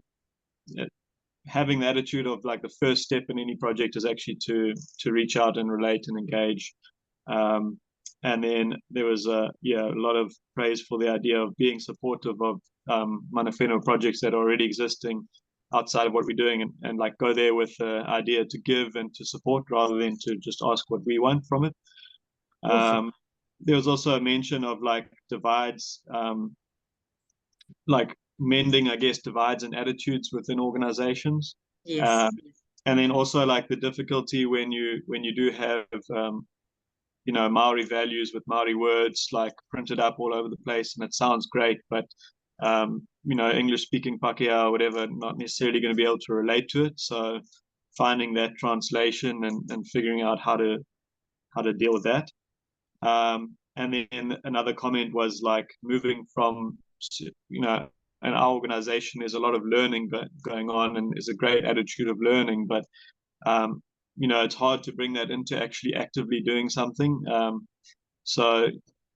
the attitude of like the first step in any project is actually to reach out and relate and engage. And then there was a lot of praise for the idea of being supportive of mana whenua projects that are already existing outside of what we're doing, and like go there with the idea to give and to support rather than to just ask what we want from it. Awesome. There was also a mention of like divides, like mending, I guess, divides and attitudes within organizations. Yes. And then also like the difficulty when you do have Maori values with Maori words like printed up all over the place, and it sounds great, but English speaking Pākehā or whatever not necessarily going to be able to relate to it. So finding that translation and figuring out how to deal with that. And then another comment was like moving from, you know, in our organization, there's a lot of learning going on, and there's a great attitude of learning, but you know, it's hard to bring that into actually actively doing something. So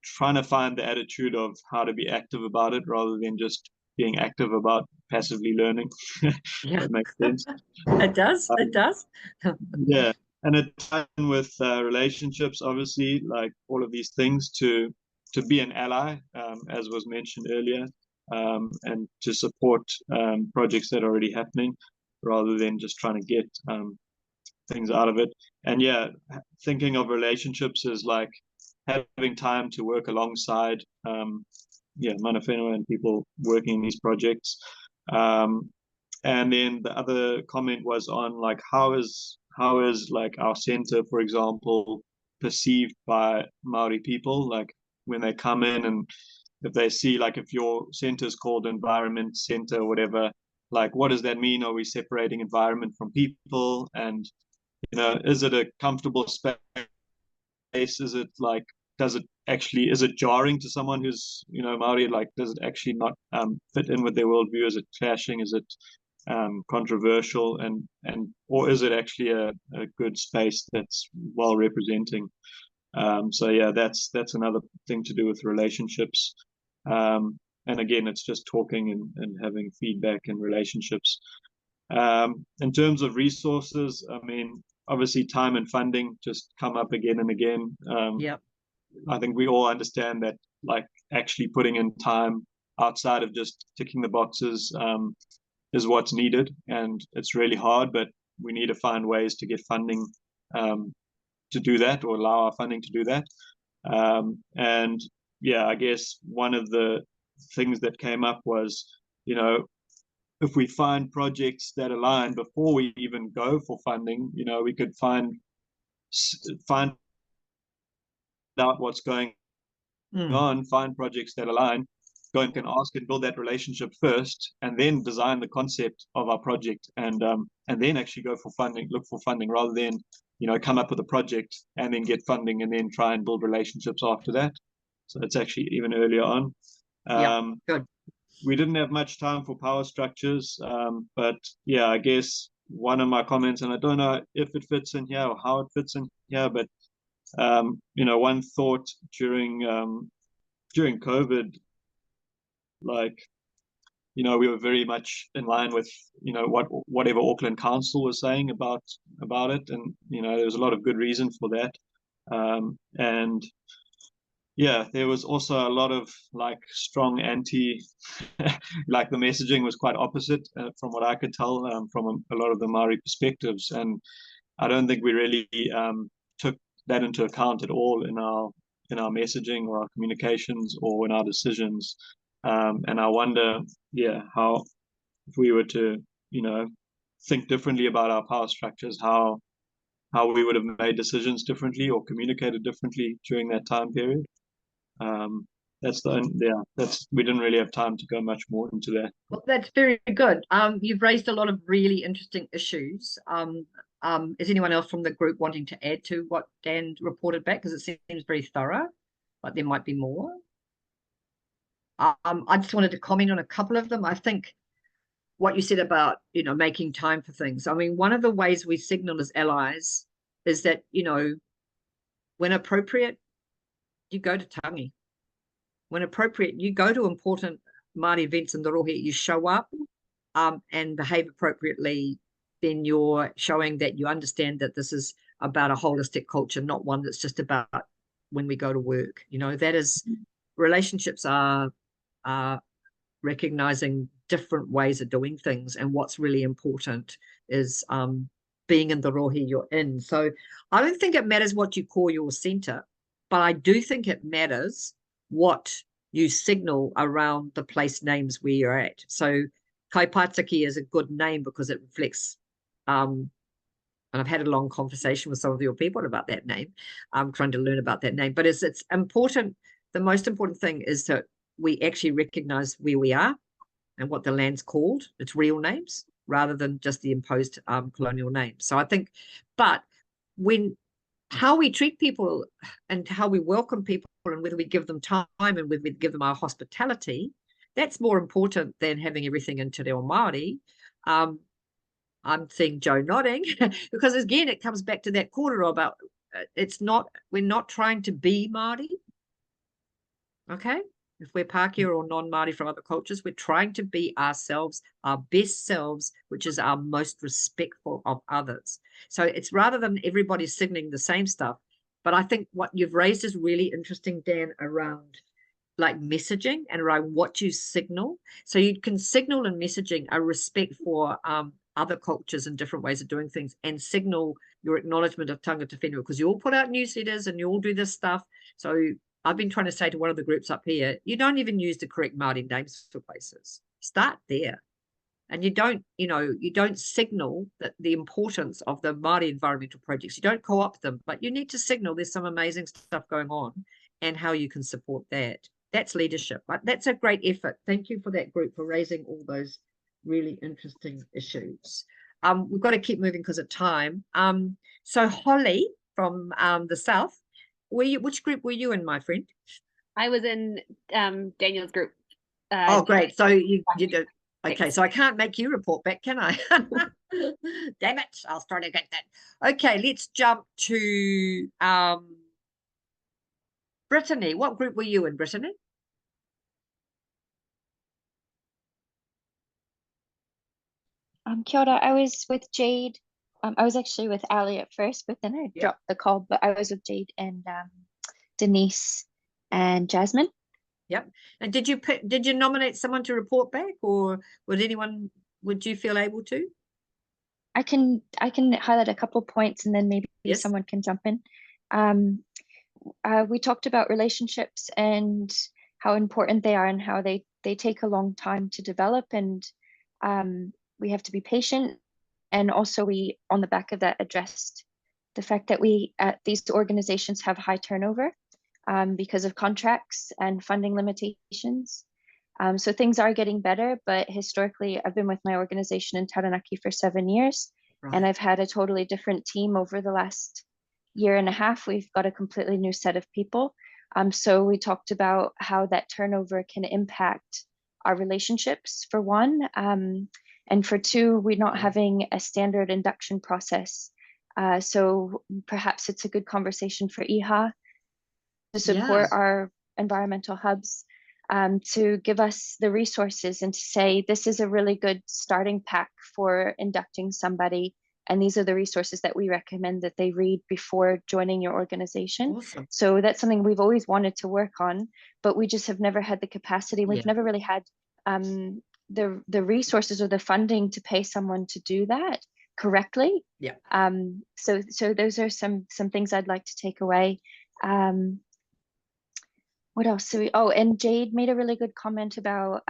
trying to find the attitude of how to be active about it rather than just being active about passively learning. Yeah. That makes sense. It does. It does. Yeah. And it ties in with relationships, obviously, like all of these things, to be an ally, as was mentioned earlier, and to support projects that are already happening rather than just trying to get things out of it. And yeah, thinking of relationships as like having time to work alongside mana whenua and people working in these projects. And then the other comment was on like how is like our center, for example, perceived by Maori people, like when they come in, and if they see, like, if your center is called environment center or whatever, like what does that mean? Are we separating environment from people? And you know, is it a comfortable space? Is it like, is it jarring to someone who's, you know, Maori? Like, does it actually not fit in with their worldview? Is it clashing? Is it controversial? And or is it actually a good space that's well representing? So yeah, that's another thing to do with relationships. And again, it's just talking and having feedback and relationships. In terms of resources, I mean, obviously time and funding just come up again and again. Yep. I think we all understand that, like, actually putting in time outside of just ticking the boxes is what's needed, and it's really hard, but we need to find ways to get funding to do that, or allow our funding to do that. And yeah, I guess one of the things that came up was, you know, if we find projects that align before we even go for funding, you know, we could find out what's going on, find projects that align, go and can ask and build that relationship first, and then design the concept of our project, and then actually go for funding, look for funding, rather than, you know, come up with a project and then get funding and then try and build relationships after that. So it's actually even earlier on. Yeah, good. We didn't have much time for power structures, but yeah, I guess one of my comments, and I don't know if it fits in here or how it fits in here, but you know, one thought during COVID, like, you know, we were very much in line with, you know, whatever Auckland Council was saying about it, and you know, there was a lot of good reason for that, and yeah, there was also a lot of like strong anti, like the messaging was quite opposite from what I could tell from a lot of the Maori perspectives, and I don't think we really took that into account at all in our messaging or our communications or in our decisions. And I wonder, yeah, how, if we were to, you know, think differently about our power structures, how we would have made decisions differently or communicated differently during that time period. We didn't really have time to go much more into that. Well, that's very good. You've raised a lot of really interesting issues. Is anyone else from the group wanting to add to what Dan reported back? Because it seems very thorough, but there might be more. I just wanted to comment on a couple of them. I think what you said about, you know, making time for things. I mean, one of the ways we signal as allies is that, you know, when appropriate, you go to tangi. When appropriate, you go to important Māori events in the rohe, you show up and behave appropriately, then you're showing that you understand that this is about a holistic culture, not one that's just about when we go to work. You know, that is, relationships are recognizing different ways of doing things, and what's really important is being in the rohe you're in. So I don't think it matters what you call your center, but I do think it matters what you signal around the place names where you're at. So Kaipatiki is a good name because it reflects, and I've had a long conversation with some of your people about that name. I'm trying to learn about that name, but it's important. The most important thing is that we actually recognize where we are and what the land's called, its real names, rather than just the imposed colonial name. So I think, but how we treat people and how we welcome people and whether we give them time and whether we give them our hospitality, that's more important than having everything in Te Reo Māori. I'm seeing Joe nodding because again, it comes back to that kōrero about we're not trying to be Māori. Okay. If we're Pākehā or non-Māori from other cultures, we're trying to be ourselves, our best selves, which is our most respectful of others. So it's rather than everybody signaling the same stuff. But I think what you've raised is really interesting, Dan, around like messaging and around what you signal. So you can signal in messaging a respect for other cultures and different ways of doing things, and signal your acknowledgement of tangata whenua, because you all put out newsletters and you all do this stuff. So I've been trying to say to one of the groups up here, you don't even use the correct Māori names for places. Start there. And you don't signal that the importance of the Māori environmental projects. You don't co-opt them, but you need to signal there's some amazing stuff going on and how you can support that. That's leadership. But that's a great effort. Thank you for that group for raising all those really interesting issues. We've got to keep moving because of time. So Holly from the South, which group were you in, my friend? I was in Daniel's group. Oh, great. So you did. Okay, so I can't make you report back, can I? Damn it. I'll start to get that. Okay, let's jump to Brittany. What group were you in, Brittany? Kia ora. I was with Jade. I was actually with Ali at first, but then I dropped the call. But I was with Jade and Denise and Jasmine. Yep. And did you nominate someone to report back, or would you feel able to? I can highlight a couple points and then maybe someone can jump in. We talked about relationships and how important they are and how they take a long time to develop, and we have to be patient. And also we, on the back of that, addressed the fact that these organizations have high turnover because of contracts and funding limitations. So things are getting better, but historically I've been with my organization in Taranaki for 7 years, and I've had a totally different team over the last year and a half. We've got a completely new set of people. So we talked about how that turnover can impact our relationships, for one, and for two, we're not having a standard induction process. So perhaps it's a good conversation for IHA to support our environmental hubs, to give us the resources and to say, this is a really good starting pack for inducting somebody. And these are the resources that we recommend that they read before joining your organization. Awesome. So that's something we've always wanted to work on, but we just have never had the capacity. We've never really had the resources or the funding to pay someone to do that correctly. So those are some things I'd like to take away. What else? And Jade made a really good comment about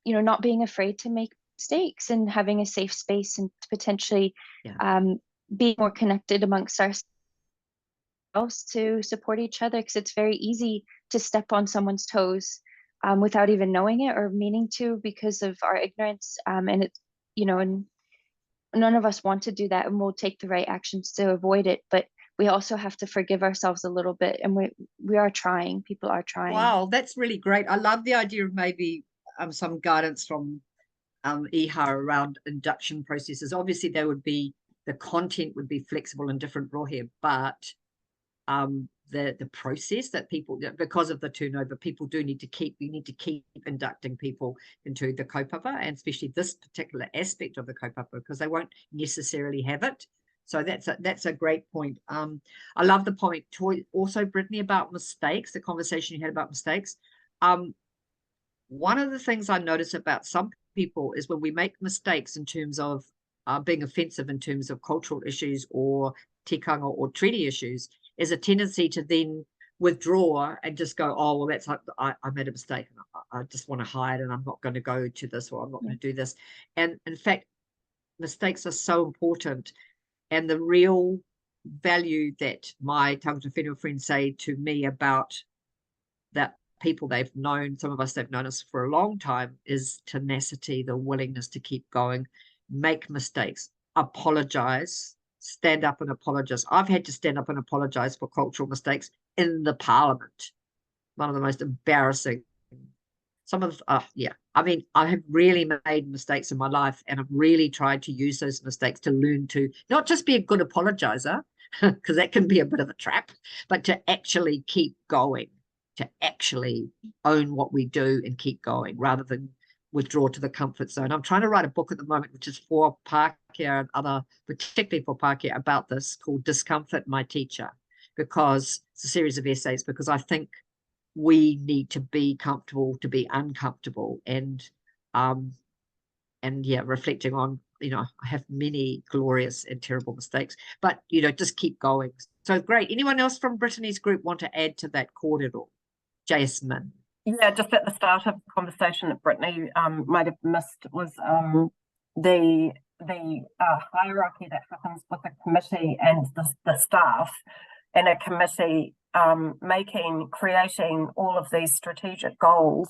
not being afraid to make mistakes and having a safe space and potentially being more connected amongst ourselves to support each other, because it's very easy to step on someone's toes without even knowing it or meaning to, because of our ignorance. And it's, and none of us want to do that, and we'll take the right actions to avoid it. But we also have to forgive ourselves a little bit, and we are trying. People are trying. Wow, that's really great. I love the idea of maybe some guidance from IHA around induction processes. Obviously, the content would be flexible and different rohe, but the process that people, because of the turnover, people do need to keep inducting people into the kaupapa, and especially this particular aspect of the kaupapa, because they won't necessarily have it. So that's a great point. I love the point also, Brittany, about mistakes, the conversation you had about mistakes. One of the things I notice about some people is when we make mistakes in terms of being offensive in terms of cultural issues or tikanga or treaty issues, is a tendency to then withdraw and just go, oh, well, that's like, I made a mistake. I just want to hide, and I'm not going to go to this, or I'm not going to do this. And in fact, mistakes are so important. And the real value that my tangata whenua friends say to me about that people they've known, some of us they've known us for a long time, is tenacity, the willingness to keep going. make mistakes, apologize, stand up and apologize. I've had to stand up and apologize for cultural mistakes in the parliament. One of the most embarrassing. Some of, yeah, I mean, I have really made mistakes in my life, and I've really tried to use those mistakes to learn to not just be a good apologizer, because that can be a bit of a trap, but to actually keep going, to actually own what we do and keep going rather than withdraw to the comfort zone. I'm trying to write a book at the moment, which is for Pākehā and other, particularly for Pākehā, about this, called Discomfort, My Teacher, because it's a series of essays, because I think we need to be comfortable to be uncomfortable. And yeah, reflecting on, you know, I have many glorious and terrible mistakes, but, you know, just keep going. So great. Anyone else from Brittany's group want to add to that kōrero? Jasmine. Yeah, just at the start of the conversation that Brittany might have missed was the hierarchy that happens with the committee and the staff, and a committee creating all of these strategic goals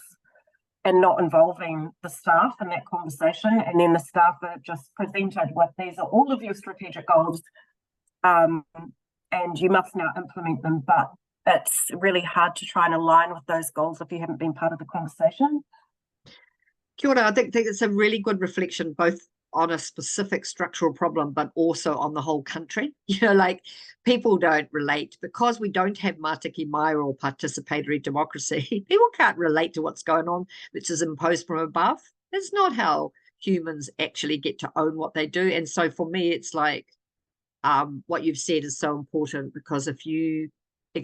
and not involving the staff in that conversation. And then the staff are just presented with, these are all of your strategic goals, and you must now implement them. But it's really hard to try and align with those goals if you haven't been part of the conversation. Kia ora. I think it's a really good reflection, both on a specific structural problem, but also on the whole country. You know, like, people don't relate because we don't have Mātiki Mai or participatory democracy. People can't relate to what's going on, which is imposed from above. It's not how humans actually get to own what they do. And so for me, it's like, what you've said is so important, because if you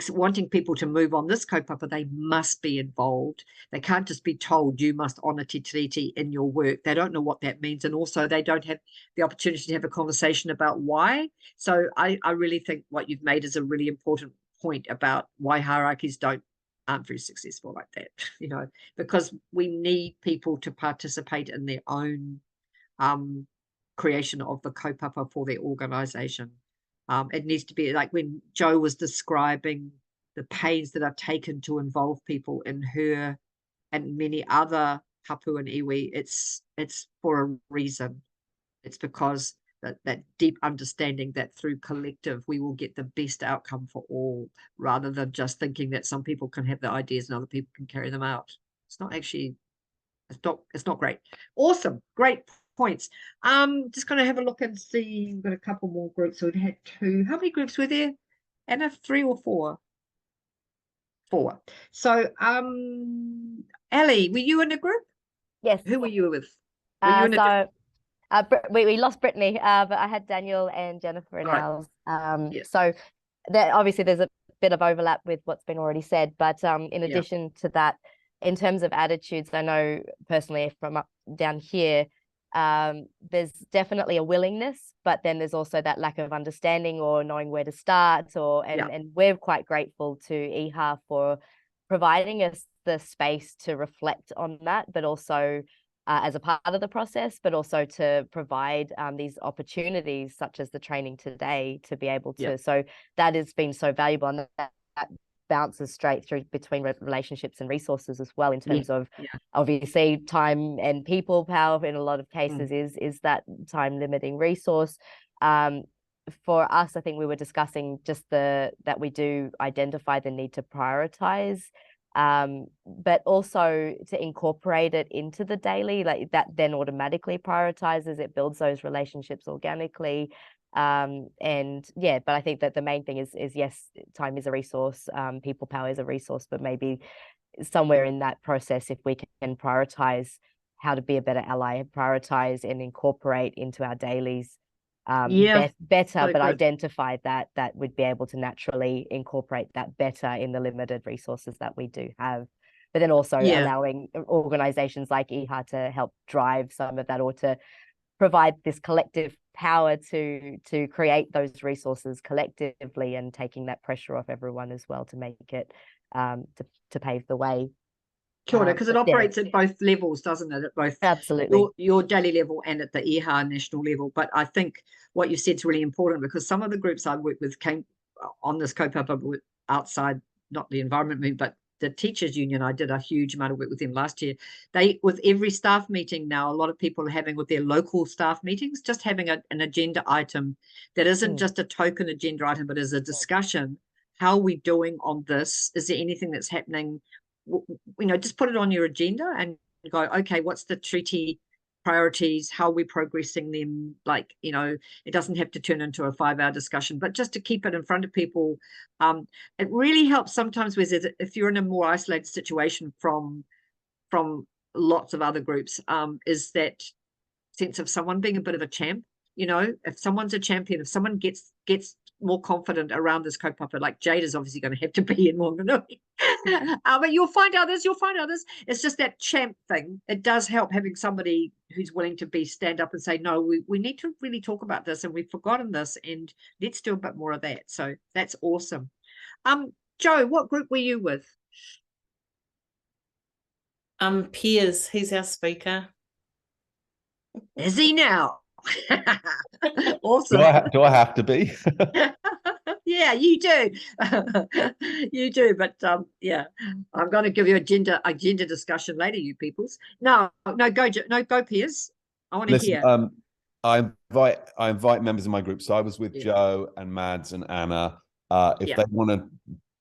wanting people to move on this kaupapa, they must be involved. They can't just be told you must honour te tiriti in your work. They don't know what that means, and also they don't have the opportunity to have a conversation about why. So I really think what you've made is a really important point about why hierarchies aren't very successful like that, you know, because we need people to participate in their own creation of the kaupapa for their organisation. It needs to be like when Jo was describing the pains that are taken to involve people in her and many other hapu and iwi. It's for a reason. It's because that deep understanding that through collective we will get the best outcome for all, rather than just thinking that some people can have the ideas and other people can carry them out. It's not actually, it's not great. Awesome, great points. Just going to have a look and see. We've got a couple more groups. So we had 2. How many groups were there? Anna, 3 or 4? 4. So Ellie, were you in a group? Yes. Who were you with? Were you in a we lost Brittany, but I had Daniel and Jennifer in ours. Yes. So obviously there's a bit of overlap with what's been already said, but in addition to that, in terms of attitudes, I know personally from up down here, there's definitely a willingness, but then there's also that lack of understanding or knowing where to start, and we're quite grateful to IHA for providing us the space to reflect on that, but also as a part of the process, but also to provide these opportunities such as the training today to be able to. So that has been so valuable, and that bounces straight through between relationships and resources as well, in terms of obviously time and people power in a lot of cases is that time limiting resource. For us, I think we were discussing just that we do identify the need to prioritize, but also to incorporate it into the daily, like that then automatically prioritizes, it builds those relationships organically. And yeah, but I think that the main thing is yes, time is a resource, people power is a resource, but maybe somewhere in that process, if we can prioritize how to be a better ally, prioritize and incorporate into our dailies better, but identify that we'd be able to naturally incorporate that better in the limited resources that we do have. But then also allowing organizations like IHA to help drive some of that, or to provide this collective power to create those resources collectively, and taking that pressure off everyone as well to make it to pave the way. Kia ora, because it operates at both levels, doesn't it? At both your daily level and at the IHA national level. But I think what you said is really important, because some of the groups I work with came on this kaupapa outside, not the environment movement, but the teachers union. I did a huge amount of work with them last year. They, with every staff meeting now, a lot of people are having with their local staff meetings, just having an agenda item that isn't just a token agenda item, but is a discussion. How are we doing on this? Is there anything that's happening? Just put it on your agenda and go, okay, what's the treaty priorities? How are we progressing them? Like, it doesn't have to turn into a 5-hour discussion, but just to keep it in front of people. It really helps sometimes if you're in a more isolated situation from lots of other groups, is that sense of someone being a bit of a champ. If someone's a champion, if someone gets more confident around this kaupapa, like Jade is obviously going to have to be in Wanganui. But you'll find others. It's just that champ thing. It does help having somebody who's willing to stand up and say, no, we need to really talk about this, and we've forgotten this, and let's do a bit more of that. So that's awesome. Joe, what group were you with? Piers, he's our speaker. Is he now? Awesome. Do I have to be? Yeah, you do. You do, but yeah, I'm going to give you a gender discussion later, you peoples. No, go Piers. I want to hear. I invite members of my group. So I was with Joe and Mads and Anna. If they want to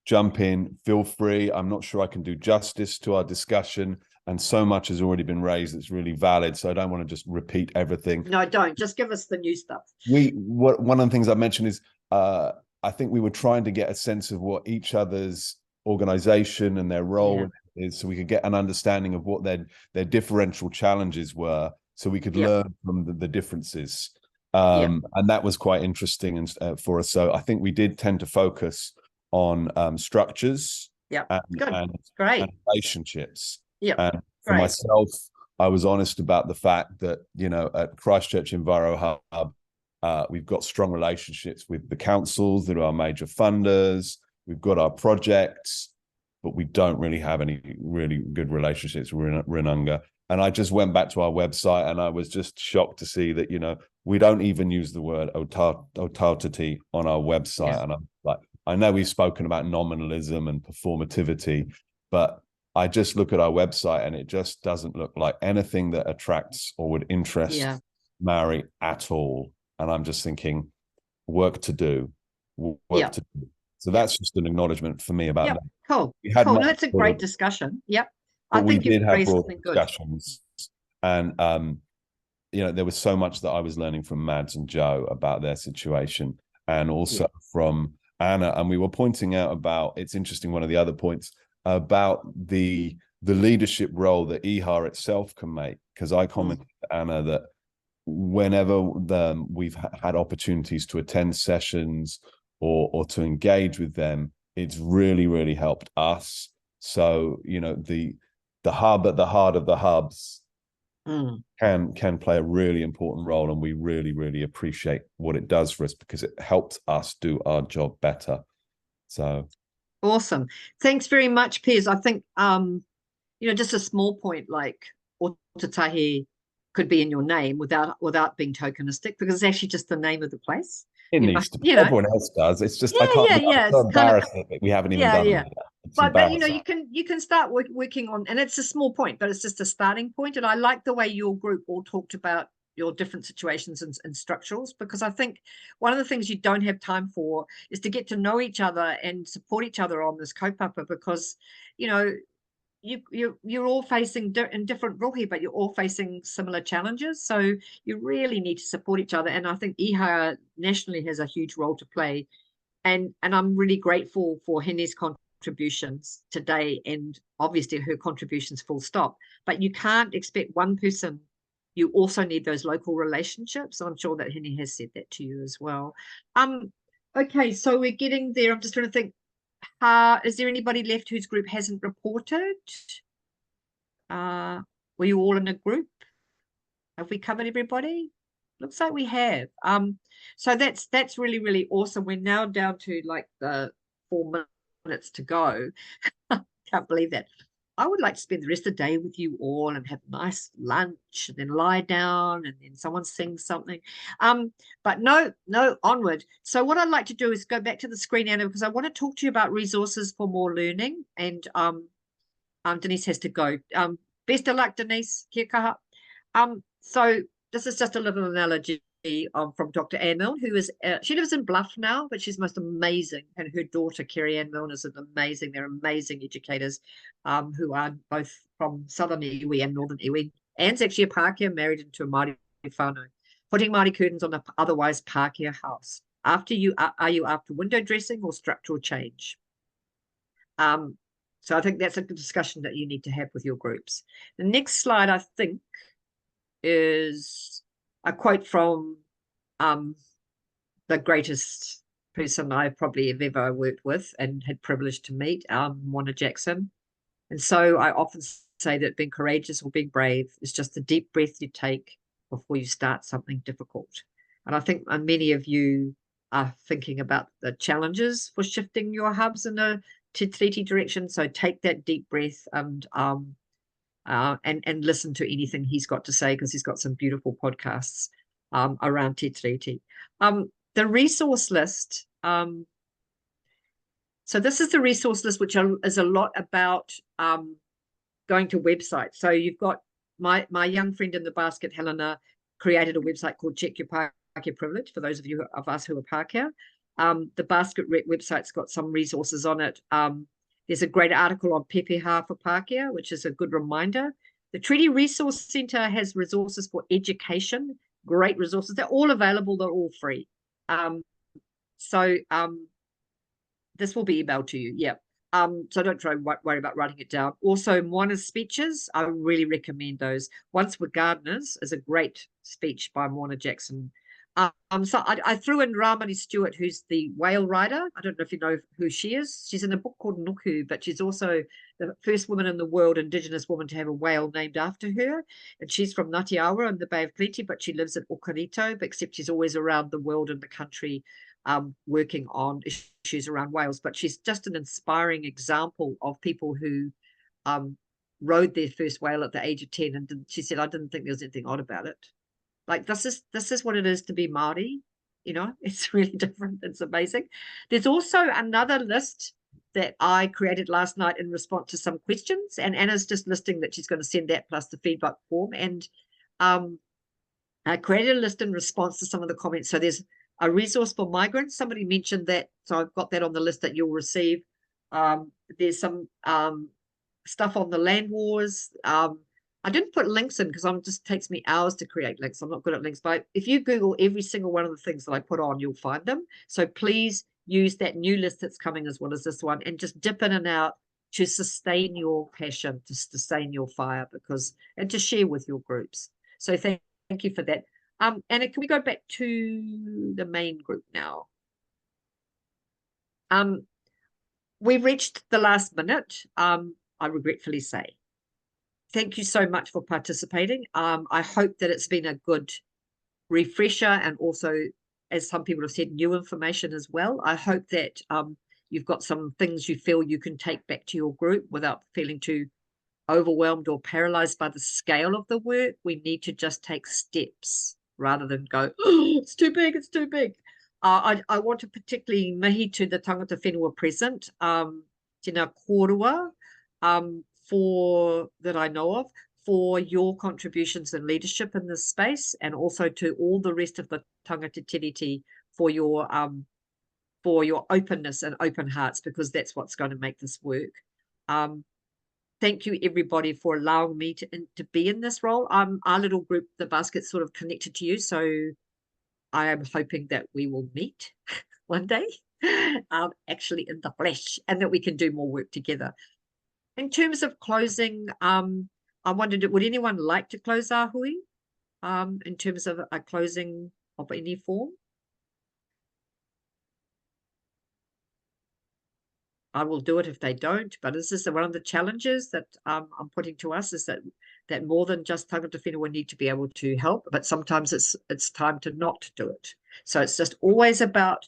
jump in, feel free. I'm not sure I can do justice to our discussion, and so much has already been raised that's really valid. So I don't want to just repeat everything. No, don't. Just give us the new stuff. One of the things I mentioned is I think we were trying to get a sense of what each other's organization and their role is, so we could get an understanding of what their differential challenges were, so we could learn from the differences. And that was quite interesting for us. So I think we did tend to focus on structures and relationships. And for myself, I was honest about the fact that, at Christchurch Enviro Hub, we've got strong relationships with the councils that are our major funders. We've got our projects, but we don't really have any really good relationships with Runanga. And I just went back to our website and I was just shocked to see that, we don't even use the word Otautati on our website. And I'm like, I know we've spoken about nominalism and performativity, but I just look at our website and it just doesn't look like anything that attracts or would interest Maori at all. And I'm just thinking, work to do. So that's just an acknowledgement for me about that. Cool. That's a great discussion. I think we did have broad discussions. And, there was so much that I was learning from Mads and Joe about their situation, and also from Anna. And we were pointing out about, it's interesting, one of the other points about the leadership role that IHA itself can make, because I commented to Anna that whenever we've had opportunities to attend sessions or to engage with them, it's really, really helped us. So, the hub at the heart of the hubs can play a really important role, and we really, really appreciate what it does for us, because it helps us do our job better. So awesome. Thanks very much, Piers. I think just a small point, like Otatahi could be in your name without being tokenistic, because it's actually just the name of the place. It needs to be. Everyone else does. It's just I can't. It's embarrassing that we haven't even done it. But you can start working on, and it's a small point, but it's just a starting point. And I like the way your group all talked about your different situations and structurals, because I think one of the things you don't have time for is to get to know each other and support each other on this kaupapa, because you're all facing in different rohi, but you're all facing similar challenges. So you really need to support each other. And I think IHA nationally has a huge role to play. And I'm really grateful for Hene's contributions today, and obviously her contributions full stop. But you can't expect one person. You also need those local relationships. And I'm sure that Hene has said that to you as well. Okay, so we're getting there. I'm just trying to think. Is there anybody left whose group hasn't reported? Were you all in a group? Have we covered everybody? Looks like we have. So that's really, really awesome. We're now down to like the 4 minutes to go. Can't believe that. I would like to spend the rest of the day with you all and have a nice lunch and then lie down and then someone sings something. But no, onward. So what I'd like to do is go back to the screen, Anna, because I want to talk to you about resources for more learning. And Denise has to go. Best of luck, Denise. Kia kaha. So this is just a little analogy from Dr. Anne Milne, who is, she lives in Bluff now, but she's most amazing. And her daughter, Kerry Ann Milne, is they're amazing educators who are both from Southern Iwi and Northern Iwi. Anne's actually a Pākehā married into a Māori whānau, putting Māori curtains on an otherwise Pākehā house. Are you after window dressing or structural change? So I think that's a good discussion that you need to have with your groups. The next slide, I think, is a quote from the greatest person I probably have ever worked with and had privilege to meet, Mona Jackson. And so I often say that being courageous or being brave is just a deep breath you take before you start something difficult. And I think many of you are thinking about the challenges for shifting your hubs in a Tiriti direction. So take that deep breath and listen to anything he's got to say, because he's got some beautiful podcasts around Tiriti. The resource list. So this is the resource list, which is a lot about going to websites. So you've got my young friend in the basket, Helena, created a website called Check Your Pākehā Privilege, for those of you of us who are Pākehā. The basket website's got some resources on it. There's a great article on Pepeha for Pākehā, which is a good reminder. The Treaty Resource Centre has resources for education, great resources. They're all available. They're all free. This will be emailed to you. Yeah. So don't worry about writing it down. Also, Moana's speeches, I really recommend those. Once We're Gardeners is a great speech by Moana Jackson. So I threw in Ramani Stewart, who's the whale rider. I don't know if you know who she is. She's in a book called Nuku, but she's also the first woman in the world, Indigenous woman, to have a whale named after her. And she's from Ngāti Awa in the Bay of Plenty, but she lives in Okarito, except she's always around the world and the country working on issues around whales. But she's just an inspiring example of people who rode their first whale at the age of 10. And she said, I didn't think there was anything odd about it. Like, this is what it is to be Māori, you know. It's really different. It's amazing. There's also another list that I created last night in response to some questions, and Anna's just listing that she's going to send that plus the feedback form. And I created a list in response to some of the comments. So there's a resource for migrants. Somebody mentioned that, so I've got that on the list that you'll receive. There's some stuff on the land wars. I didn't put links in because it just takes me hours to create links. I'm not good at links, but if you Google every single one of the things that I put on, you'll find them. So please use that new list that's coming as well as this one, and just dip in and out to sustain your passion, to sustain your fire, and to share with your groups. So thank you for that. Anna, can we go back to the main group now? We've reached the last minute, I regretfully say. Thank you so much for participating. I hope that it's been a good refresher, and also, as some people have said, new information as well. I hope that you've got some things you feel you can take back to your group without feeling too overwhelmed or paralyzed by the scale of the work. We need to just take steps rather than go, oh, it's too big, it's too big. I want to particularly mihi to the tangata whenua present, Tina Korua, that I know of, for your contributions and leadership in this space, and also to all the rest of the tangata tiriti for your openness and open hearts, because that's what's going to make this work. Thank you, everybody, for allowing me to be in this role. Our little group, the Basket's sort of connected to you, so I am hoping that we will meet one day, actually in the flesh, and that we can do more work together. In terms of closing, I wondered, would anyone like to close our hui in terms of a closing of any form? I will do it if they don't, but this is one of the challenges that I'm putting to us, is that more than just tangata whenua need to be able to help, but sometimes it's time to not do it. So it's just always about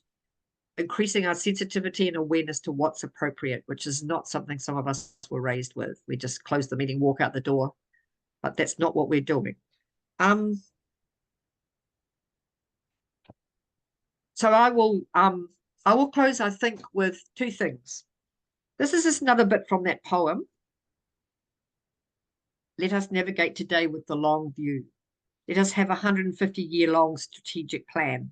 increasing our sensitivity and awareness to what's appropriate, which is not something some of us were raised with. We just close the meeting, walk out the door, but that's not what we're doing. So I will close, I think, with two things. This is just another bit from that poem. Let us navigate today with the long view. Let us have a 150-year-long strategic plan.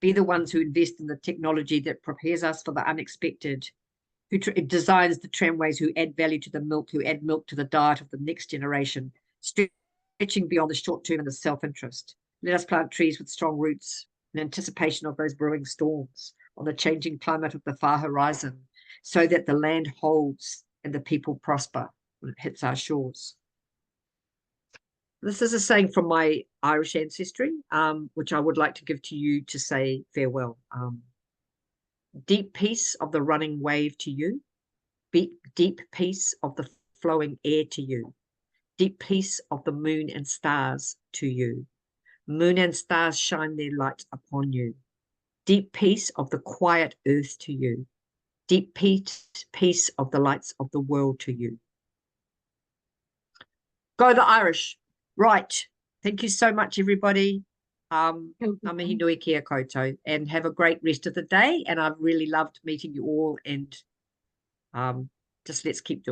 Be the ones who invest in the technology that prepares us for the unexpected, who designs the tramways, who add value to the milk, who add milk to the diet of the next generation, stretching beyond the short term and the self-interest. Let us plant trees with strong roots in anticipation of those brewing storms on the changing climate of the far horizon, so that the land holds and the people prosper when it hits our shores. This is a saying from my Irish ancestry, which I would like to give to you to say farewell. Deep peace of the running wave to you. Deep peace of the flowing air to you. Deep peace of the moon and stars to you. Moon and stars shine their light upon you. Deep peace of the quiet earth to you. Deep peace of the lights of the world to you. Go the Irish. Right. Thank you so much, everybody. Ngā nui kia koutou, and have a great rest of the day. And I've really loved meeting you all, and just let's keep doing